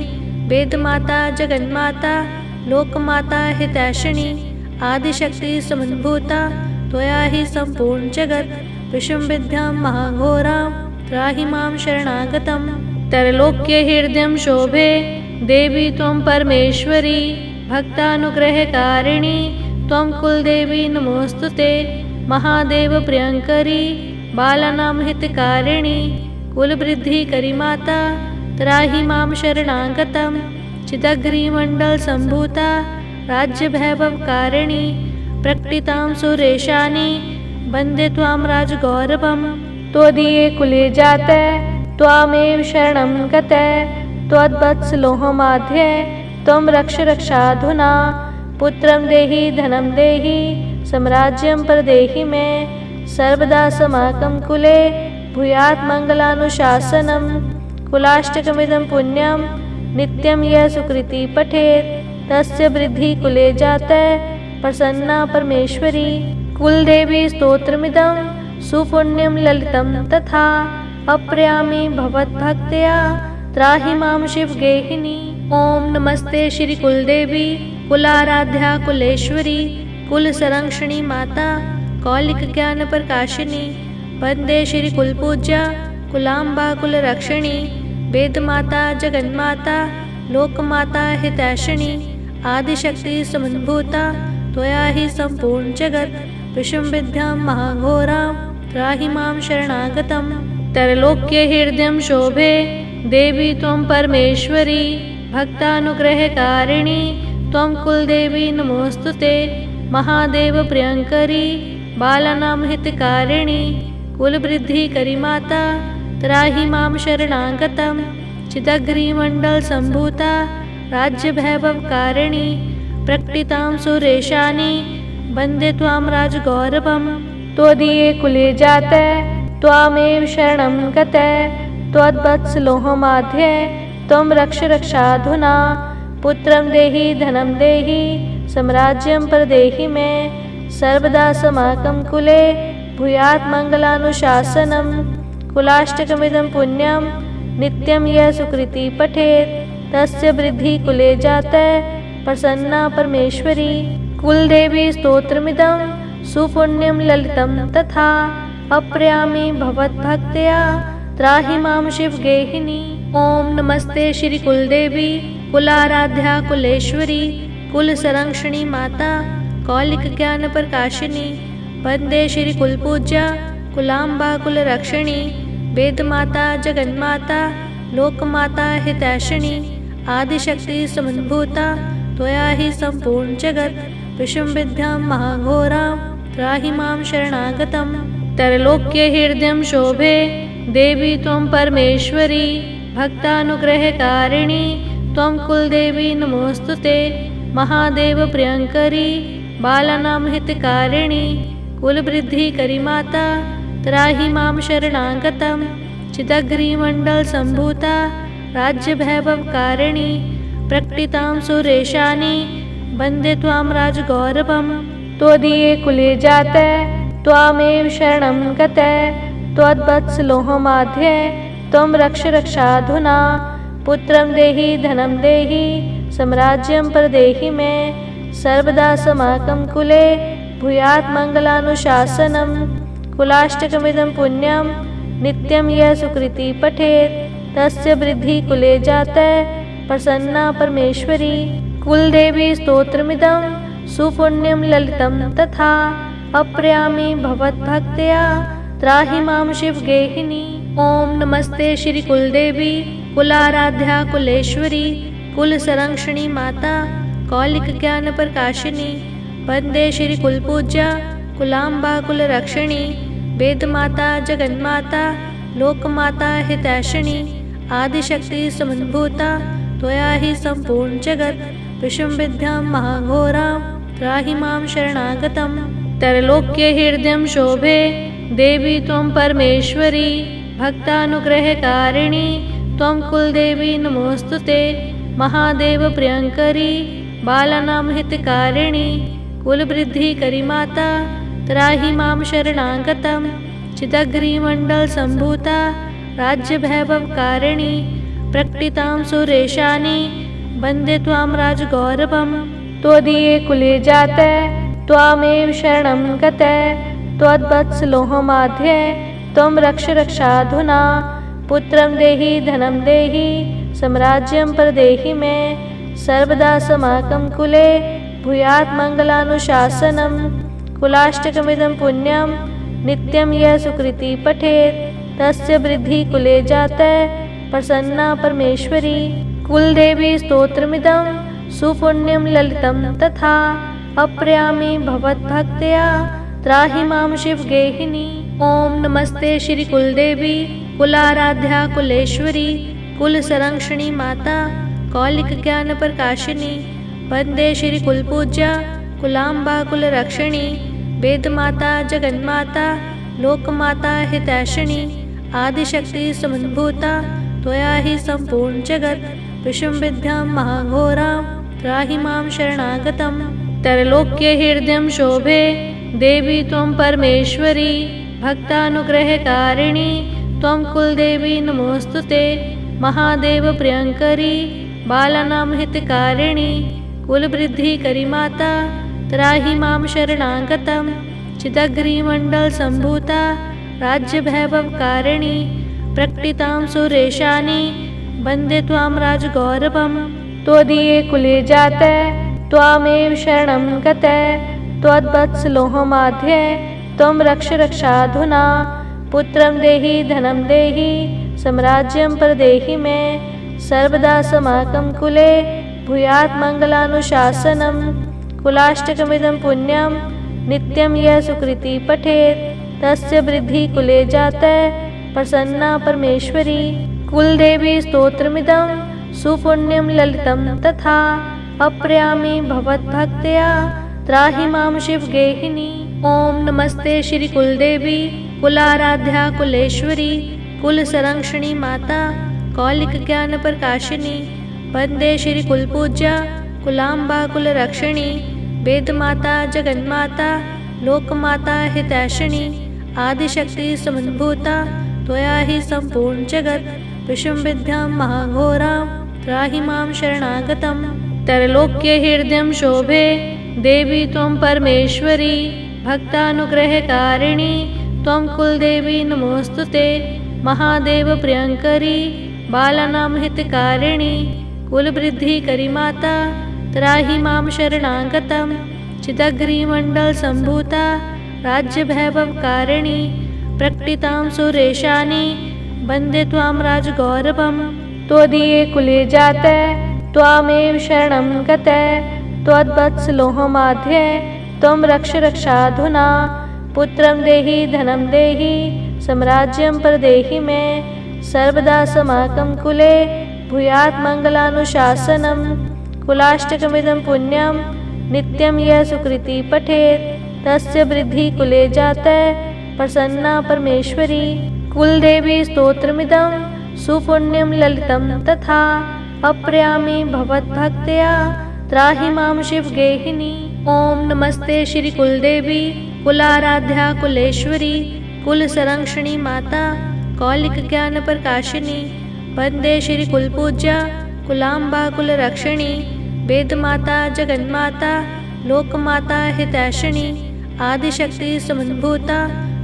वेदमाता जगन्माता लोकमाता हितैषिणी। आदिशक्ति समन्भूता त्वया हि सम्पूर्ण जगत् विषमविद्यां महाघोरां त्राहि मां शरणागतं। त्रैलोक्य हृदयं शोभे देवी त्वं परमेश्वरी भक्तानुग्रहकारिणी त्वं कुलदेवी नमोस्तुते। महादेव प्रियंकरी बालानां हितकारिणी कुलवृद्धिकरी माता त्राहि मां शरणागतं। चिदग्निमण्डलसम्भूता राज्यवैभवकारिणी प्रकटितां सुरेशानि वन्दे त्वां राजगौरवं। त्वदीये कुले जाते त्वामेव शरणं गते त्वद्वत्सलोहमाध्ये त्वं रक्ष रक्षाधुना। पुत्रं देहि धनं देहि साम्राज्यं प्रदेहि मे सर्वदा समाकं कुले भूयात् मङ्गलानुशासनं। कुलाष्टकमिदं पुण्यं नित्यं यः सुकृति पठेत् तस्य वृद्धि कुले जाते प्रसन्ना परमेश्वरी। कुलदेवी स्तोत्रमिदं सुपुण्यं ललितं तथा अप्रयामि भवद्भक्त्या त्राहि मां शिवगेहिनी। ओम नमस्ते श्री कुलदेवी कुलाराध्या कुलेश्वरी कुलसंरक्षणी माता कौलिक ज्ञान प्रकाशिनी। वंदे श्री कुलपूज्या कुलाम्बा कुलरक्षिणी वेदमाता जगन्माता लोकमाता हितैषिणी। आदिशक्ति समन्भूता त्वया हि सम्पूर्ण जगत् विषमविद्यां महाघोरां त्राहि मां शरणागतं। त्रैलोक्य हृदयं शोभे देवी त्वं परमेश्वरी भक्तानुग्रहकारिणी त्वं कुलदेवी नमोस्तुते। महादेव प्रियंकरी बालानां हितकारिणी कुलवृद्धिकरी माता त्राहि मां शरणागतं। चिदग्निमण्डलसम्भूता राज्यवैभवकारिणी प्रकटितां सुरेशानि वन्दे त्वां राजगौरवं। त्वदीये कुले जाते त्वामेव शरणं गते त्वद्वत्सलोहमाध्ये त्वं रक्ष रक्षाधुना। पुत्रं देहि धनं देहि साम्राज्यं प्रदेहि मे सर्वदा समाकं कुले भूयात् मङ्गलानुशासनं। कुलाष्टकमिदं पुण्यं नित्यं यः सुकृति पठेत् तस्य वृद्धि कुले जाते प्रसन्ना परमेश्वरी। कुलदेवी स्तोत्रमिदं सुपुण्यं ललितं तथा अप्रयामि भवद्भक्त्या त्राहि मां शिवगेहिनी। ओम नमस्ते श्री कुलदेवी कुलाराध्या कुलेश्वरी कुलसंरक्षणी माता कौलिक ज्ञान प्रकाशिनी। वंदे श्री कुलपूज्या कुलाम्बा कुलरक्षिणी वेदमाता जगन्माता लोकमाता हितैषिणी। आदिशक्ति समन्भूता त्वया हि सम्पूर्ण जगत् विषमविद्यां महाघोरां त्राहि मां शरणागतं। त्रैलोक्य हृदयं शोभे देवी त्वं परमेश्वरी भक्तानुग्रहकारिणी त्वं कुलदेवी नमोस्तुते। महादेव प्रियंकरी बालानां हितकारिणी कुलवृद्धिकरी माता त्राहि मां शरणागतं। चिदग्निमण्डलसम्भूता राज्यवैभवकारिणी प्रकटितां सुरेशानि वन्दे त्वां राजगौरवं। त्वदीये कुले जाते त्वामेव शरणं गते त्वद्वत्सलोहमाध्ये त्वं रक्ष रक्षाधुना। पुत्रं देहि धनं देहि साम्राज्यं प्रदेहि मे सर्वदा समाकं कुले भूयात् मङ्गलानुशासनं। कुलाष्टकमिदं पुण्यं नित्यं यः सुकृति पठेत् तस्य वृद्धि कुले जातः प्रसन्ना परमेश्वरी। कुलदेवी स्तोत्रमिदं सुपुण्यं ललितं तथा अप्रयामि भवद्भक्त्या त्राहि मां शिवगेहिनी। ओम नमस्ते श्री कुलदेवी कुलाराध्या कुलेश्वरी कुल संरक्षणी माता कौलिक ज्ञान प्रकाशिनी। वंदे श्री कुलपूज्या कुलाम्बा कुल रक्षिणी। वेद माता जगन्माता लोकमाता हितैषिणी। आदिशक्ति समन्भूता त्वया हि संपूर्ण जगत। विषम विद्यां महाघोरां त्राहि मां शरणागतम्। त्रैलोक्य हृदयं शोभे देवी त्वं परमेश्वरी भक्तानुग्रहकारिणी त्वं कुलदेवी नमोस्तुते। महादेव प्रियंकरी बालानां हितकारिणी कुलवृद्धि करी माता त्राहि मां शरणागतम्। चिदग्रीमण्डल संभूता राज्य वैभवकारिणी प्रकटितां सुरेशानी वन्दे त्वां राजगौरवम्। त्वदीये कुले जातः त्वामेव शरणं गतः त्वद्वत्सलोहमाध्ये त्वं रक्ष रक्षाधुना। पुत्रं देहि धनं देहि साम्राज्यं प्रदेहि मे। सर्वदा समाकं कुले भूयात् मङ्गलानुशासनम्। कुलाष्टकमिदं पुण्यं नित्यं यः सुकृति पठेत् तस्य वृद्धि कुले जातः प्रसन्ना परमेश्वरी। कुलदेवी स्तोत्रमिदं सुपुण्यं ललितं तथा अप्रयामि भवद्भक्त्या त्राहि मां शिवगेहिनी। ओम नमस्ते श्री कुलदेवी कुलाराध्या कुलेश्वरी कुल संरक्षणी माता कौलिक ज्ञान प्रकाशिनी। वंदे श्री कुलपूज्या कुलाम्बा कुल रक्षिणी। वेद माता जगन्माता लोकमाता हितैषिणी। आदिशक्ति समन्भूता त्वया हि संपूर्ण जगत। विषम विद्यां महाघोरां त्राहि मां शरणागतम्। त्रैलोक्य हृदयं शोभे देवी त्वं परमेश्वरी भक्तानुग्रहकारिणी त्वं कुलदेवी नमोस्तुते। महादेव प्रियंकरी बालानां हितकारिणी कुलवृद्धि करी माता त्राहि मां शरणागतम्। चिदग्रीमण्डल संभूता राज्य वैभवकारिणी प्रकटितां सुरेशानी वन्दे त्वां राजगौरवम्। त्वदीये कुले जातः त्वामेव शरणं गतः त्वद्वत्सलोहमाध्ये त्वं रक्ष रक्षाधुना। पुत्रं देहि धनं देहि साम्राज्यं प्रदेहि मे। सर्वदा समाकं कुले भूयात् मङ्गलानुशासनम्। कुलाष्टकमिदं पुण्यं नित्यं यः सुकृति पठेत् तस्य वृद्धि कुले जातः प्रसन्ना परमेश्वरी। कुलदेवी स्तोत्रमिदं सुपुण्यं ललितं तथा अप्रयामि भवद्भक्त्या त्राहि मां शिवगेहिनी। ओम नमस्ते श्री कुलदेवी कुलाराध्या कुलेश्वरी कुल संरक्षणी माता कौलिक ज्ञान प्रकाशिनी। वंदे श्री कुलपूज्या कुलाम्बा कुल रक्षिणी। वेद माता जगन्माता लोकमाता हितैषिणी। आदिशक्ति समन्भूता त्वया हि संपूर्ण जगत। विषम विद्यां महाघोरां त्राहि मां शरणागतम्। त्रैलोक्य हृदयं शोभे देवी त्वं परमेश्वरी भक्तानुग्रहकारिणी त्वं कुलदेवी नमोस्तुते। महादेव प्रियंकरी बालानां हितकारिणी कुलवृद्धि करी माता त्राहि मां शरणागतम्। चिदग्रीमण्डल संभूता राज्य वैभवकारिणी प्रकटितां सुरेशानी वन्दे त्वां राजगौरवम्। त्वदीये कुले जातः त्वामेव शरणं गतः त्वद्वत्सलोहमाध्ये त्वं रक्ष रक्षाधुना। पुत्रं देहि धनं देहि साम्राज्यं प्रदेहि मे। सर्वदा समाकं कुले भूयात् मङ्गलानुशासनम्। कुलाष्टकमिदं पुण्यं नित्यं यः सुकृति पठेत् तस्य वृद्धि कुले जातः प्रसन्ना परमेश्वरी। कुलदेवी स्तोत्रमिदं सुपुण्यं ललितं तथा अप्रयामि भवद्भक्त्या त्राहि मां शिवगेहिनी। ओम नमस्ते श्री कुलदेवी कुलाराध्या कुलेश्वरी कुल संरक्षणी माता कौलिक ज्ञान प्रकाशिनी। वंदे श्री कुलपूज्या कुलाम्बा कुल रक्षिणी। वेद माता जगन्माता लोकमाता हितैषिणी। आदिशक्ति समन्भूता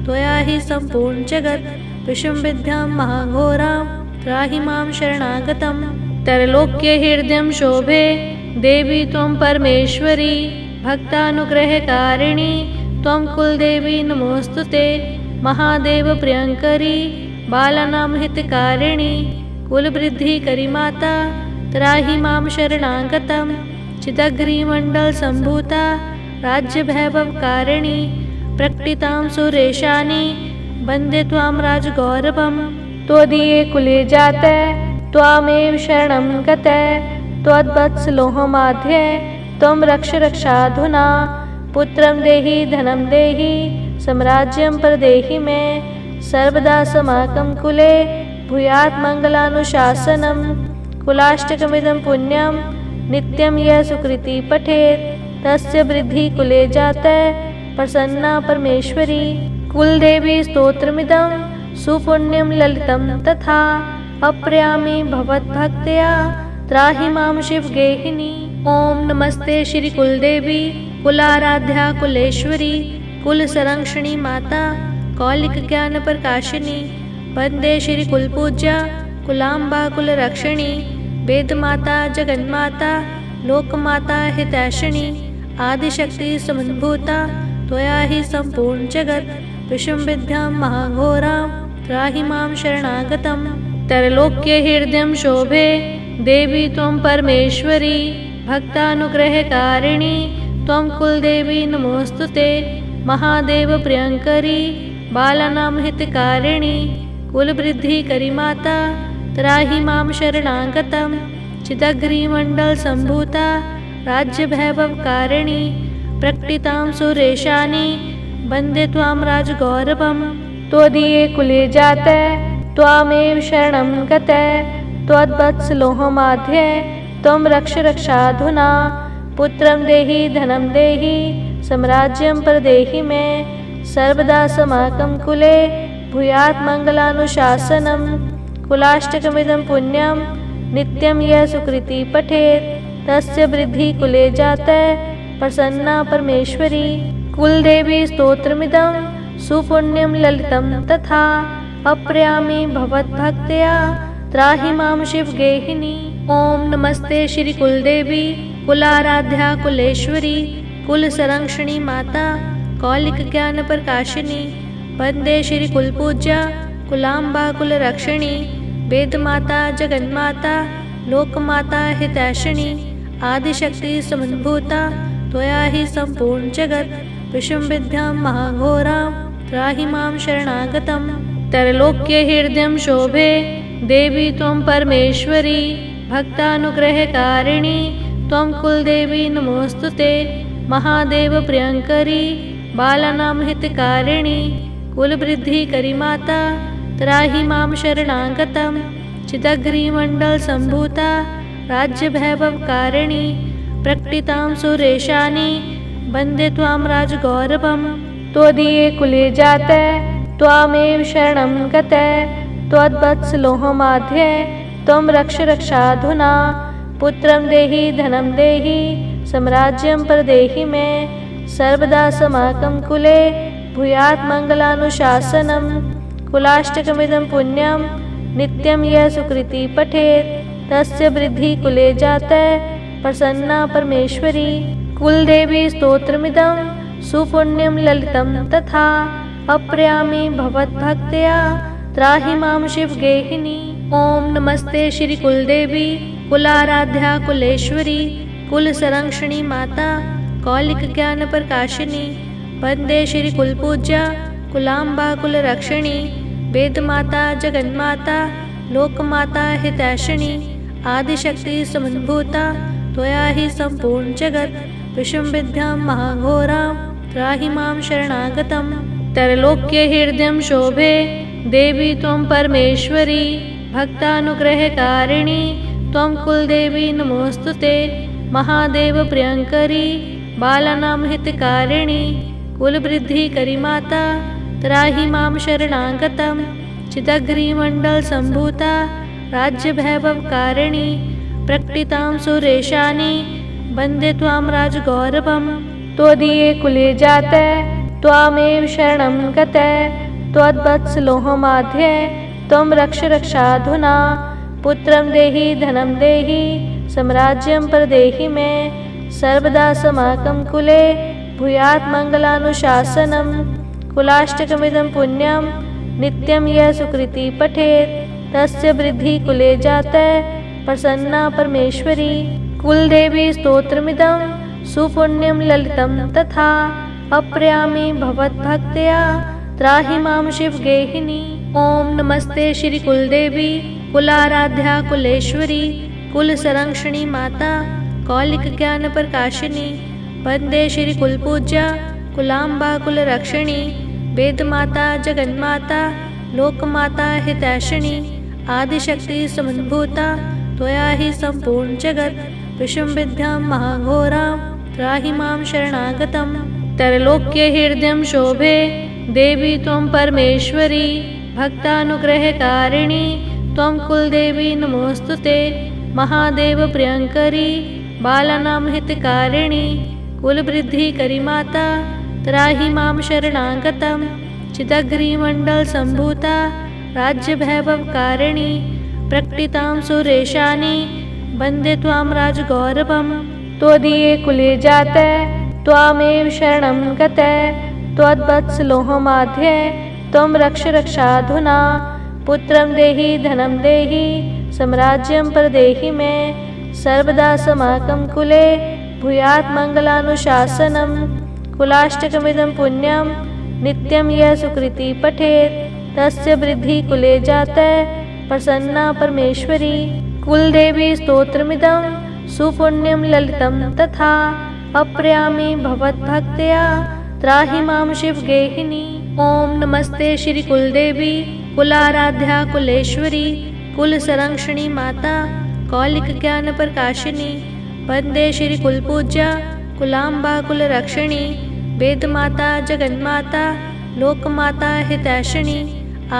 त्वया हि संपूर्ण जगत। विषम विद्यां महाघोरां त्राहि मां शरणागतं। त्रैलोक्यहृदयं शोभे देवी त्वं परमेश्वरी, भक्तानुग्रहकारिणी त्वं कुलदेवी नमोऽस्तुते। महादेव प्रियंकरी बालानां हितकारिणी, कुलवृद्धिकरी माता त्राहि मां शरणागतं। चिदग्निमण्डलसम्भूता राज्यवैभवकारिणी, प्रकटितां सुरेशानि वन्दे त्वां राजगौरवम्। त्वदीये कुले जाते त्वामेव शरणं गते, त्वद्वत्सलोहमाध्ये त्वं रक्ष रक्षाधुना। पुत्रं देहि धनं देहि साम्राज्यं प्रदेहि मे, सर्वदा समाकं कुले भूयात् मङ्गलानुशासनम्। कुलाष्टकमिदं पुण्यं नित्यं यः सुकृति पठेत्, तस्य वृद्धि कुले जाते प्रसन्ना परमेश्वरी। कुलदेवी स्तोत्रमिदं सुपुण्यं ललितं तथा, अप्रयामि भवद्भक्त्या त्राहि मां शिवगेहिनी। ओम नमस्ते श्री कुलदेवी कुलाराध्या कुलेश्वरी, कुलसंरक्षणी माता कौलिक ज्ञान प्रकाशिनी। वंदे श्री कुलपूज्या कुलाम्बा कुलरक्षिणी, वेदमाता जगन्माता लोकमाता हितैषिणी। आदिशक्ति समन्भूता त्वया हि सम्पूर्ण जगत्, विषमविद्यां महाघोरां त्राहि मां शरणागतं। त्रैलोक्यहृदयं शोभे देवी त्वं परमेश्वरी, भक्तानुग्रहकारिणी त्वं कुलदेवी नमोऽस्तुते। महादेव प्रियंकरी बालानां हितकारिणी, कुलवृद्धिकरी माता त्राहि मां शरणागतं। चिदग्निमण्डलसम्भूता राज्यवैभवकारिणी, प्रकटितां सुरेशानि वन्दे त्वां राजगौरवम्। त्वदीये कुले जाते त्वामेव शरणं गते, त्वद्वत्सलोहमाध्ये त्वं रक्ष रक्षाधुना। पुत्रं देहि धनं देहि साम्राज्यं प्रदेहि मे, सर्वदा समाकं कुले भूयात् मङ्गलानुशासनम्। कुलाष्टकमिदं पुण्यं नित्यं यः सुकृति पठेत्, तस्य वृद्धि कुले जाते प्रसन्ना परमेश्वरी। कुलदेवी स्तोत्रमिदं सुपुण्यं ललितं तथा, अप्रयामि भवद्भक्त्या त्राहि मां शिवगेहिनी। ओम नमस्ते श्री कुलदेवी कुलाराध्या कुलेश्वरी, कुलसंरक्षणी माता कौलिक ज्ञान प्रकाशिनी। वंदे श्री कुलपूज्या कुलाम्बा कुलरक्षिणी, वेदमाता जगन्माता लोकमाता हितैषिणी। आदिशक्ति समन्भूता त्वया हि सम्पूर्ण जगत्, विषमविद्यां महाघोरां त्राहि मां शरणागतं। त्रैलोक्यहृदयं शोभे देवी त्वं परमेश्वरी, भक्तानुग्रहकारिणी त्वं कुलदेवी नमोऽस्तुते। महादेव प्रियंकरी बालानां हितकारिणी, कुलवृद्धिकरी माता त्राहि मां शरणागतं। चिदग्निमण्डलसम्भूता राज्यवैभवकारिणी, प्रकटितां सुरेशानि वन्दे त्वां राजगौरवम्। त्वदीये कुले जाते त्वामेव शरणं गते, त्वद्वत्सलोहमाध्ये त्वं रक्ष रक्षाधुना। पुत्रं देहि धनं देहि साम्राज्यं प्रदेहि मे, सर्वदा समाकं कुले भूयात् मङ्गलानुशासनम्। कुलाष्टकमिदं पुण्यं नित्यं यः सुकृति पठेत्, तस्य वृद्धि कुले जाते प्रसन्ना परमेश्वरी। कुलदेवी स्तोत्रमिदं सुपुण्यं ललितं तथा, अप्रयामि भवद्भक्त्या त्राहि मां शिवगेहिनी। ओम नमस्ते श्री कुलदेवी कुलाराध्या कुलेश्वरी, कुलसंरक्षणी माता कौलिक ज्ञान प्रकाशिनी। वंदे श्री कुलपूज्या कुलाम्बा कुलरक्षिणी, वेदमाता जगन्माता लोकमाता हितैषिणी। आदिशक्ति समन्भूता त्वया हि सम्पूर्ण जगत्, विषमविद्यां महाघोरां त्राहि मां शरणागतं। त्रैलोक्यहृदयं शोभे देवी त्वं परमेश्वरी, भक्तानुग्रहकारिणी त्वं कुलदेवी नमोऽस्तुते। महादेव प्रियंकरी बालानां हितकारिणी, कुलवृद्धिकरी माता त्राहि मां शरणागतं। चिदग्निमण्डलसम्भूता राज्यवैभवकारिणी, प्रकटितां सुरेशानि वन्दे त्वां राजगौरवम्। त्वदीये कुले जाते त्वामेव शरणं गते, त्वद्वत्सलोहमाध्ये त्वं रक्ष रक्षाधुना पुत्रं देहि धनं देहि साम्राज्यं प्रदेहि मे सर्वदा समाकं कुले भूयात् मङ्गलानुशासनं कुलाष्टकमिदं पुण्यं नित्यं यः सुकृति पठेत् तस्य वृद्धि कुले जातः प्रसन्ना परमेश्वरी। कुलदेवी स्तोत्रमिदं सुपुण्यं ललितं तथा अप्रयामि भवद्भक्त्या त्राहि मां शिवगेहिनी। ओम नमस्ते श्री कुलदेवी कुलाराध्या कुलेश्वरी कुल संरक्षणी माता कौलिक ज्ञान प्रकाशिनी वंदे श्री कुलपूज्या कुलाम्बा कुल रक्षिणी वेद माता जगन्माता लोकमाता हितैषिणी आदिशक्ति समन्भूता त्वया हि संपूर्ण जगत विषम विद्यां महाघोरां त्राहि मां शरणागतं। त्रैलोक्य हृदयं शोभे देवी त्वं परमेश्वरी भक्तानुग्रहकारिणी त्वं कुलदेवी नमोस्तुते महादेव प्रियंकरी बालानां हितकारिणी कुलवृद्धिकरी माता त्राहि मां शरणागतं। चिदग्रीमण्डल सम्भूता राज्यवैभवकारिणी प्रकटितां सुरेशानी वन्दे त्वां राजगौरवं। त्वदीये कुले जातः त्वामेव शरणं गतः त्वद्वत्सलोहमाध्ये त्वं रक्ष रक्षाधुना पुत्रं देहि धनं देहि साम्राज्यं प्रदेहि मे सर्वदा समाकं कुले भूयात् मङ्गलानुशासनं कुलाष्टकमिदं पुण्यं नित्यं यः सुकृति पठेत् तस्य वृद्धि कुले जातः प्रसन्ना परमेश्वरी। कुलदेवी स्तोत्रमिदं सुपुण्यं ललितं तथा अप्रयामि भवद्भक्त्या त्राहि मां शिवगेहिनी। ओम नमस्ते श्री कुलदेवी कुलाराध्या कुलेश्वरी कुल संरक्षणी माता कौलिक ज्ञान प्रकाशिनी वंदे श्री कुलपूज्या कुलाम्बा कुल रक्षिणी वेद माता जगन्माता लोकमाता हितैषिणी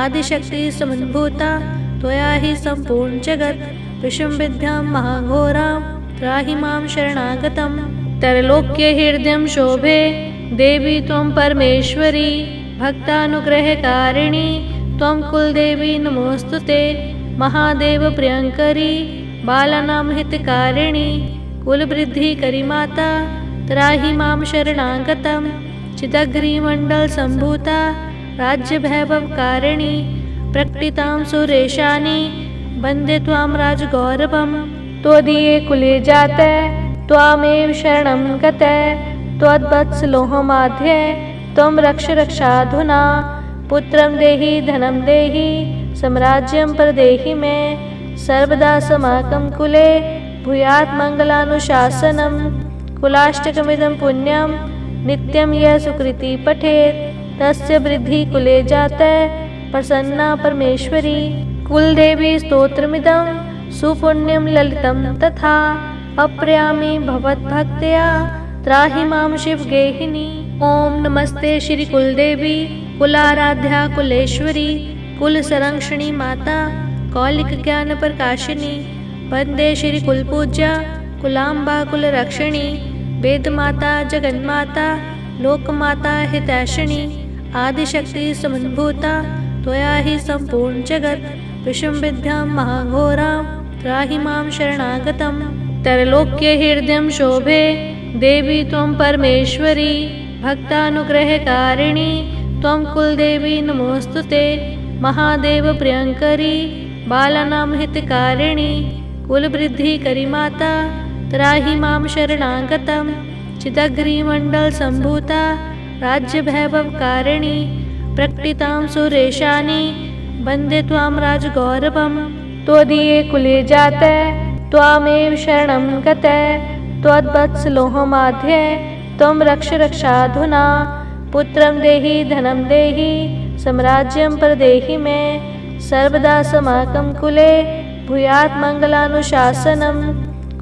आदिशक्ति समन्भूता त्वया हि संपूर्ण जगत विषम विद्यां महाघोरां त्राहि मां शरणागतं। त्रैलोक्य हृदयं शोभे देवी त्वं परमेश्वरी भक्तानुग्रहकारिणी त्वं कुलदेवी नमोस्तुते महादेव प्रियंकरी बालानां हितकारिणी कुलवृद्धिकरी माता त्राहि मां शरणागतं। चिदग्रीमण्डल सम्भूता राज्यवैभवकारिणी प्रकटितां सुरेशानी वन्दे त्वां राजगौरवं। त्वदीये कुले जातः त्वामेव शरणं गतः त्वद्वत्सलोहमाध्ये त्वं रक्ष रक्षाधुना पुत्रं देहि धनं देहि साम्राज्यं प्रदेहि मे सर्वदा समाकं कुले भूयात् मङ्गलानुशासनं कुलाष्टकमिदं पुण्यं नित्यं यः सुकृति पठेत् तस्य वृद्धि कुले जातः प्रसन्ना परमेश्वरी। कुलदेवी स्तोत्रमिदं सुपुण्यं ललितं तथा अप्रयामि भवद्भक्त्या त्राहि मां शिवगेहिनी। ओम नमस्ते श्री कुलदेवी कुलाराध्या कुलेश्वरी कुल संरक्षणी माता कौलिक ज्ञान प्रकाशिनी वंदे श्री कुलपूज्या कुलाम्बा कुल रक्षिणी वेद माता जगन्माता लोकमाता हितैषिणी आदिशक्ति समन्भूता त्वया हि संपूर्ण जगत विषम विद्यां महाघोरां त्राहि मां शरणागतं। त्रैलोक्य हृदयं शोभे देवी त्वं परमेश्वरी भक्तानुग्रहकारिणी त्वं कुलदेवी नमोस्तुते महादेव प्रियंकरी बालानां हितकारिणी कुलवृद्धिकरी माता त्राहि मां शरणागतं। चिदग्रीमण्डल सम्भूता राज्यवैभवकारिणी प्रकटितां सुरेशानी वन्दे त्वां राजगौरवं। त्वदीये कुले जातः त्वामेव शरणं गतः त्वद्वत्सलोहमाध्ये त्वं रक्ष रक्षाधुना पुत्रं देहि धनं देहि साम्राज्यं प्रदेहि मे सर्वदा समाकं कुले भूयात् मङ्गलानुशासनं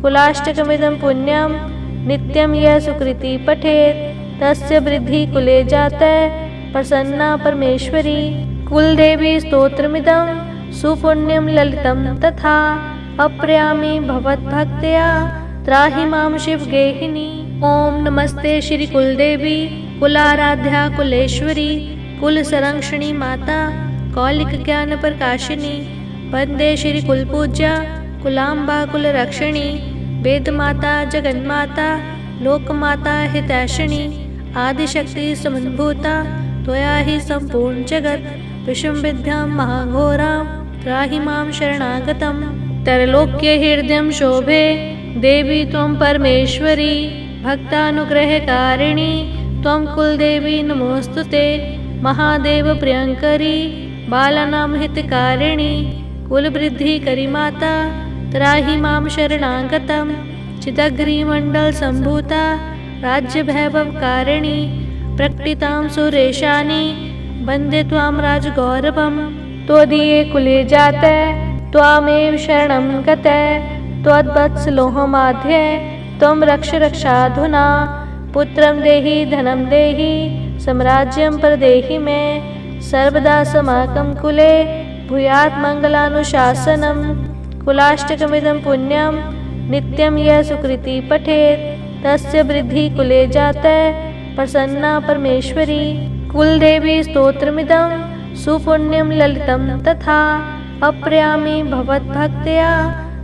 कुलाष्टकमिदं पुण्यं नित्यं यः सुकृति पठेत् तस्य वृद्धि कुले जातः प्रसन्ना परमेश्वरी। कुलदेवी स्तोत्रमिदं सुपुण्यं ललितं तथा अप्रयामि भवद्भक्त्या त्राहि मां शिवगेहिनी। ओम नमस्ते श्री कुलदेवी कुलाराध्या कुलेश्वरी कुल संरक्षणी माता कौलिकज्ञानप्रकाशिनी वन्दे श्रीकुलपूज्या कुलाम्बा कुलरक्षिणी वेदमाता जगन्माता लोकमाता हितैषिणी आदिशक्ति समन्भूता त्वया हि सम्पूर्ण जगत् विषमविद्यां महाघोरां त्राहि मां शरणागतं त्रैलोक्यहृदयं शोभे देवी त्वं परमेश्वरी भक्तानुग्रहकारिणी त्वं कुलदेवी नमोऽस्तुते महादेव प्रियंकरी बालानां हितकारिणी कुलवृद्धिकरी माता त्राहि मां शरणागतं चिदग्रिमण्डलसम्भूता राज्यवैभवकारिणी प्रकटितां सुरेशानी वन्दे त्वां राजगौरवं त्वदीये कुले जाते त्वामेव शरणं गते त्वद्वत्सलोहमाध्ये त्वं रक्ष रक्षाधुना पुत्रं देहि धनं देहि साम्राज्यं प्रदेहि मे सर्वदा समाकं कुले भूयात् मङ्गलानुशासनं कुलाष्टकमिदं पुण्यं नित्यं यः सुकृति पठेत् तस्य वृद्धि कुले जाते प्रसन्ना परमेश्वरी कुलदेवी स्तोत्रमिदं सुपुण्यं ललितं तथा अप्रयामि भवद्भक्त्या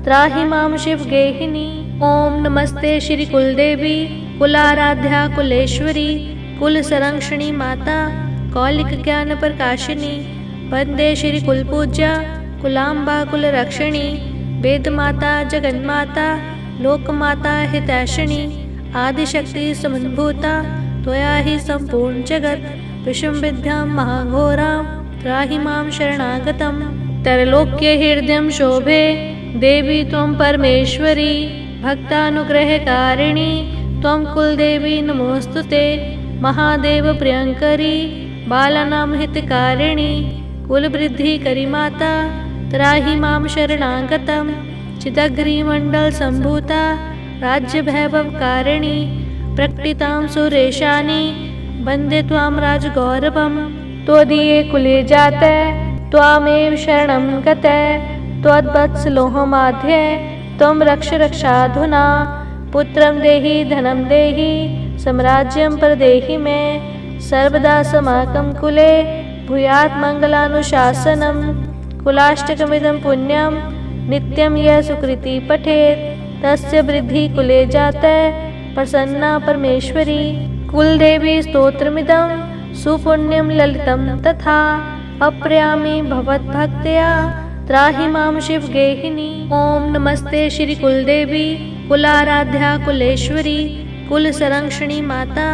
त्राहि मां शिवगेहिनी। ओम नमस्ते श्री कुलदेवी कुलाराध्या कुलेश्वरी कुलसंरक्षिणी माता कौलिकज्ञानप्रकाशिनी वन्दे श्री कुलपूज्या कुलाम्बा कुलरक्षिणी वेदमाता जगन्माता लोकमाता हितैषिणी आदिशक्ति समन्भूता त्वया हि सम्पूर्ण जगत् विषमविद्यां महाघोरां त्राहि मां शरणागतं त्रैलोक्यहृदयं शोभे देवी त्वं परमेश्वरी भक्तानुग्रहकारिणी त्वं कुलदेवी नमोऽस्तुते महादेव प्रियंकरी बालानां हितकारिणी कुलवृद्धिकरी माता त्राहि मां शरणागतं चिदग्रिमण्डलसम्भूता राज्यवैभवकारिणी प्रकटितां सुरेशानी वन्दे त्वां राजगौरवं त्वदीये कुले जाते त्वामेव शरणं गते त्वद्वत्सलोहमाध्ये त्वं रक्ष रक्षाधुना पुत्रं देहि धनं देहि साम्राज्यं प्रदेहि मे सर्वदा समाकं कुले भूयात् मङ्गलानुशासनं कुलाष्टकमिदं पुण्यं नित्यं यः सुकृति पठेत् तस्य वृद्धि कुले जाते प्रसन्ना परमेश्वरी कुलदेवी स्तोत्रमिदं सुपुण्यं ललितं तथा अप्रयामि भवद्भक्त्या त्राहि मां शिवगेहिनी। ओम नमस्ते श्री कुलदेवी कुलाराध्या कुलेश्वरी कुलसंरक्षिणी माता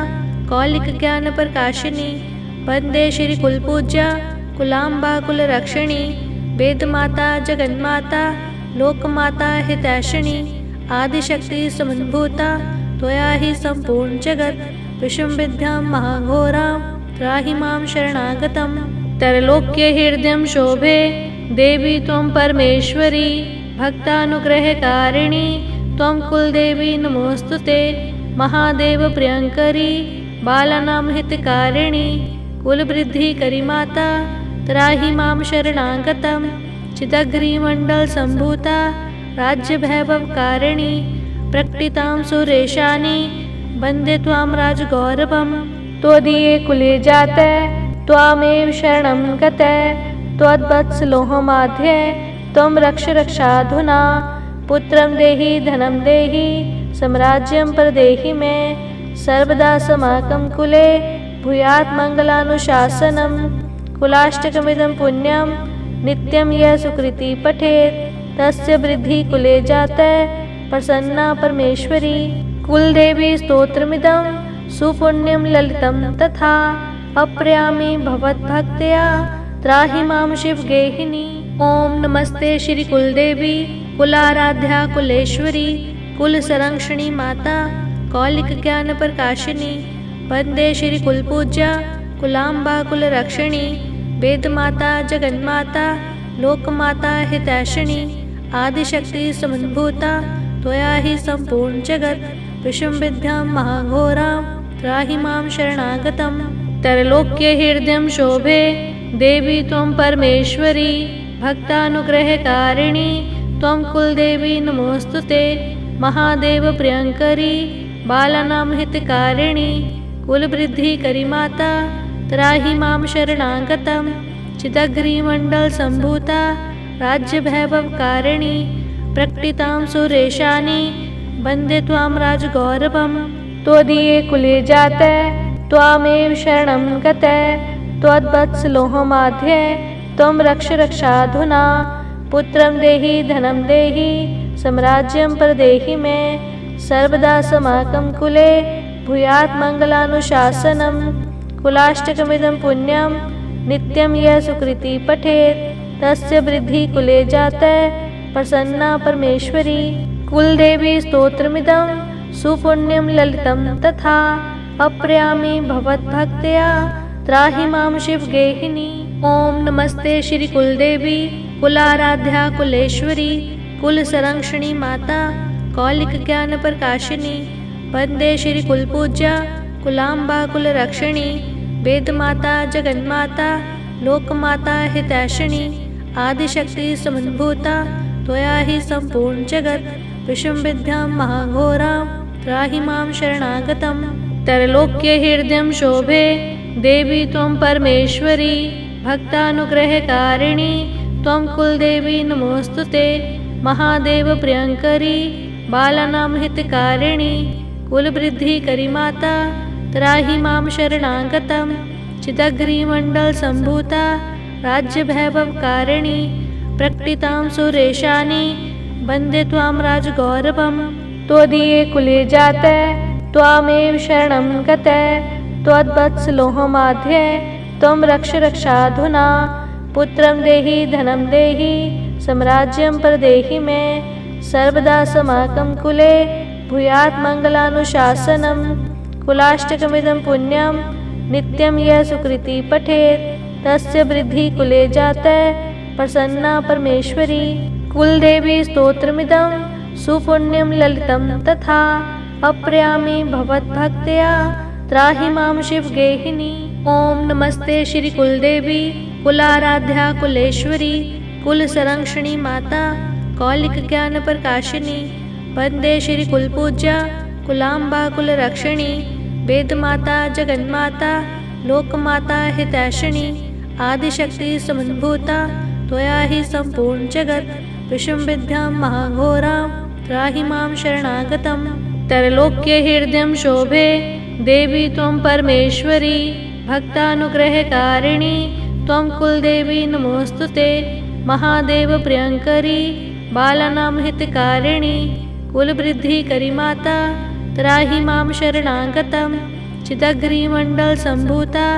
कौलिकज्ञानप्रकाशिनी वन्दे श्री कुलपूज्या कुलाम्बा कुलरक्षिणी वेदमाता जगन्माता लोकमाता हितैषिणी आदिशक्ति समन्भूता त्वया हि सम्पूर्ण जगत् विषमविद्यां महाघोरां त्राहि मां शरणागतं त्रैलोक्यहृदयं शोभे देवी त्वं परमेश्वरी भक्तानुग्रहकारिणी त्वं कुलदेवी नमोऽस्तुते महादेव प्रियंकरी बालानां हितकारिणी कुलवृद्धिकरी माता त्राहि मां शरणागतं चिदग्रिमण्डलसम्भूता राज्यवैभवकारिणी प्रकटितां सुरेशानी वन्दे त्वां राजगौरवं त्वदीये कुले जाते त्वामेव शरणं गते त्वद्वत्सलोहमाध्ये त्वं रक्ष रक्षाधुना पुत्रं देहि धनं देहि साम्राज्यं प्रदेहि मे सर्वदा समाकं कुले भूयात् मङ्गलानुशासनं कुलाष्टकमिदं पुण्यं नित्यं यः सुकृति पठेत् तस्य वृद्धि कुले जाते प्रसन्ना परमेश्वरी कुलदेवी स्तोत्रमिदं सुपुण्यं ललितं तथा अप्रयामि भवद्भक्त्या त्राहि मां शिवगेहिनी। ओम नमस्ते श्री कुलदेवी कुलाराध्या कुलेश्वरी कुलसंरक्षिणी माता कौलिकज्ञानप्रकाशिनी वन्दे श्री कुलपूज्या कुलाम्बा कुलरक्षिणी वेदमाता जगन्माता लोकमाता हितैषिणी आदिशक्ति समन्भूता त्वया हि सम्पूर्ण जगत् विषमविद्यां महाघोरां त्राहि मां शरणागतं त्रैलोक्यहृदयं शोभे देवी त्वं परमेश्वरी भक्तानुग्रहकारिणी त्वं कुलदेवी नमोऽस्तुते महादेव प्रियंकरी बालानां हितकारिणी कुलवृद्धिकरी माता त्राहि मां शरणागतं चिदग्निमण्डलसम्भूता राज्यवैभवकारिणी प्रकटितां सुरेशानि वन्दे त्वां राजगौरवं। त्वदीये कुले जाते त्वामेव शरणं गते त्वद्वत्सलोहमाध्ये त्वं रक्ष रक्षाधुना। पुत्रं देहि धनं देहि साम्राज्यं प्रदेहि मे सर्वदा समाकं कुले भूयात् मङ्गलानुशासनं। कुलाष्टकमिदं पुण्यं नित्यं यः सुकृति पठेत् तस्य वृद्धिः कुले जाते प्रसन्ना परमेश्वरी। कुलदेवी स्तोत्रमिदं सुपुण्यं ललितं तथा अप्रयामि भवद्भक्त्या त्राहि मां शिवगेहिनी। ओम नमस्ते श्री कुलदेवी कुलाराध्या कुलेश्वरी कुलसंरक्षणी माता कौलिक ज्ञान प्रकाशिनी। वंदे श्री कुलपूज्या कुलाम्बा कुलरक्षिणी वेदमाता जगन्माता लोकमाता हितैषिणी। आदिशक्ति समुद्भूता त्वया हि सम्पूर्ण जगत् विषमविद्यां महाघोरां त्राहि मां शरणागतं। त्रैलोक्य हृदयं शोभे देवी त्वं परमेश्वरी भक्तानुग्रहकारिणी त्वं कुलदेवी नमोस्तुते। महादेव प्रियंकरी बालानां हितकारिणी कुलवृद्धिकरी माता त्राहि मां शरणागतं। चिदग्निमण्डलसम्भूता राज्यवैभवकारिणी प्रकटितां सुरेशानि वन्दे त्वां राजगौरवं। त्वदीये कुले जाते त्वामेव शरणं गते त्वद्वत्सलोहमाध्ये त्वं रक्ष रक्षाधुना। पुत्रं देहि धनं देहि साम्राज्यं प्रदेहि मे सर्वदा समाकं कुले भूयात् मङ्गलानुशासनं। कुलाष्टकमिदं पुण्यं नित्यं यः सुकृति पठेत् तस्य वृद्धिः कुले जाते प्रसन्ना परमेश्वरी। कुलदेवी स्तोत्रमिदं सुपुण्यं ललितं तथा अप्रयामि भवद्भक्त्या त्राहि मां शिवगेहिनी। ओम नमस्ते श्री कुलदेवी कुलाराध्या कुलेश्वरी कुलसंरक्षणी माता कौलिक ज्ञान प्रकाशिनी। वंदे श्री कुलपूज्या कुलाम्बा कुलरक्षिणी वेदमाता जगन्माता लोकमाता हितैषिणी। आदिशक्ति समुद्भूता त्वया हि सम्पूर्ण जगत् विषमविद्यां महाघोरां त्राहि मां शरणागतं। त्रैलोक्य हृदयं शोभे देवी त्वं परमेश्वरी भक्तानुग्रहकारिणी त्वं कुलदेवी नमोस्तुते। महादेव प्रियंकरी बालानां हितकारिणी कुलवृद्धिकरी माता त्राहि मां शरणागतं। चिदग्निमण्डलसम्भूता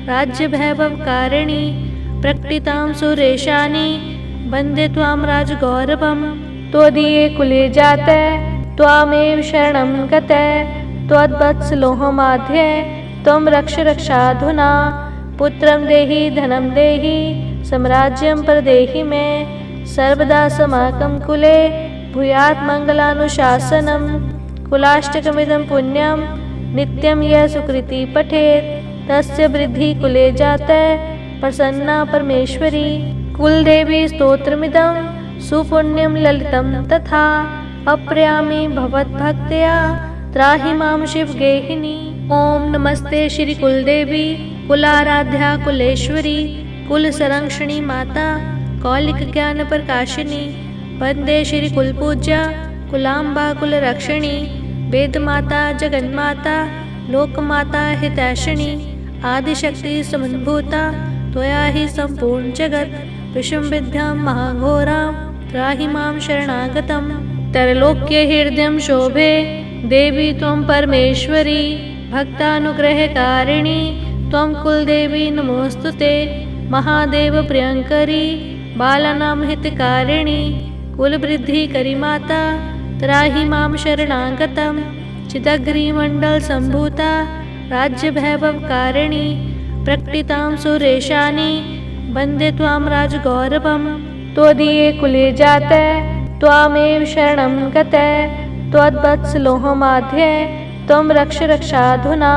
राज्यवैभवकारिणी प्रकटितां सुरेशानि वन्दे त्वां राजगौरवं। त्वदीये कुले जाते त्वामेव शरणं गते त्वद्वत्सलोहमाध्ये त्वं रक्ष रक्षाधुना। पुत्रं देहि धनं देहि साम्राज्यं प्रदेहि मे सर्वदा समाकं कुले भूयात् मङ्गलानुशासनं। कुलाष्टकमिदं पुण्यं नित्यं यः सुकृति पठेत् तस्य वृद्धिः कुले जाते प्रसन्ना परमेश्वरी। कुलदेवी स्तोत्रमिदं सुपुण्यं ललितं तथा अप्रयामि भवद्भक्त्या त्राहि मां शिवगेहिनी। ओम नमस्ते श्री कुलदेवी कुलाराध्या कुलेश्वरी कुलसंरक्षणी माता कौलिक ज्ञान प्रकाशिनी। वंदे श्री कुलपूज्या कुलाम्बा कुलरक्षिणी वेदमाता जगन्माता लोकमाता हितैषिणी। आदिशक्ति समुद्भूता त्वया हि सम्पूर्ण जगत् विषमविद्यां महाघोरां त्राहि मां शरणागतं। त्रैलोक्य हृदयं शोभे देवी त्वं परमेश्वरी भक्तानुग्रहकारिणी त्वं कुलदेवी नमोस्तुते। महादेव प्रियंकरी बालानां हितकारिणी कुलवृद्धिकरी माता त्राहि मां शरणागतं। चिदग्निमण्डलसम्भूता राज्यवैभवकारिणी प्रकटितां सुरेशानि वन्दे त्वां राजगौरवं। त्वदीये कुले जाते त्वामेव शरणं गते त्वद्वत्सलोहमाध्ये त्वं रक्ष रक्षाधुना।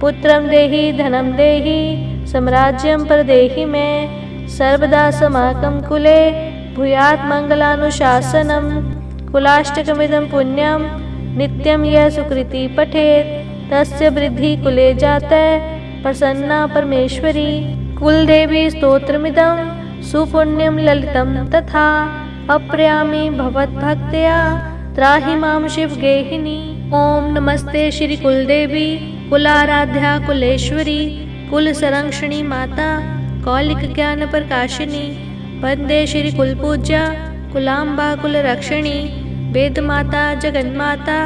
पुत्रं देहि धनं देहि साम्राज्यं प्रदेहि मे सर्वदा समाकं कुले भूयात् मङ्गलानुशासनं। कुलाष्टकमिदं पुण्यं नित्यं यः सुकृति पठेत् तस्य वृद्धिः कुले जाते प्रसन्ना परमेश्वरी। कुलदेवी स्तोत्रमिदं सुपुण्यं ललितं तथा अप्रयामि भवद्भक्त्या त्राहि मां शिवगेहिनी। ओम नमस्ते श्री कुलदेवी कुलाराध्या कुलेश्वरी कुल संरक्षणी माता कौलिक ज्ञान प्रकाशिनी। वंदे श्री कुलपूज्या कुलाम्बा कुल रक्षिणी वेद माता जगन्माता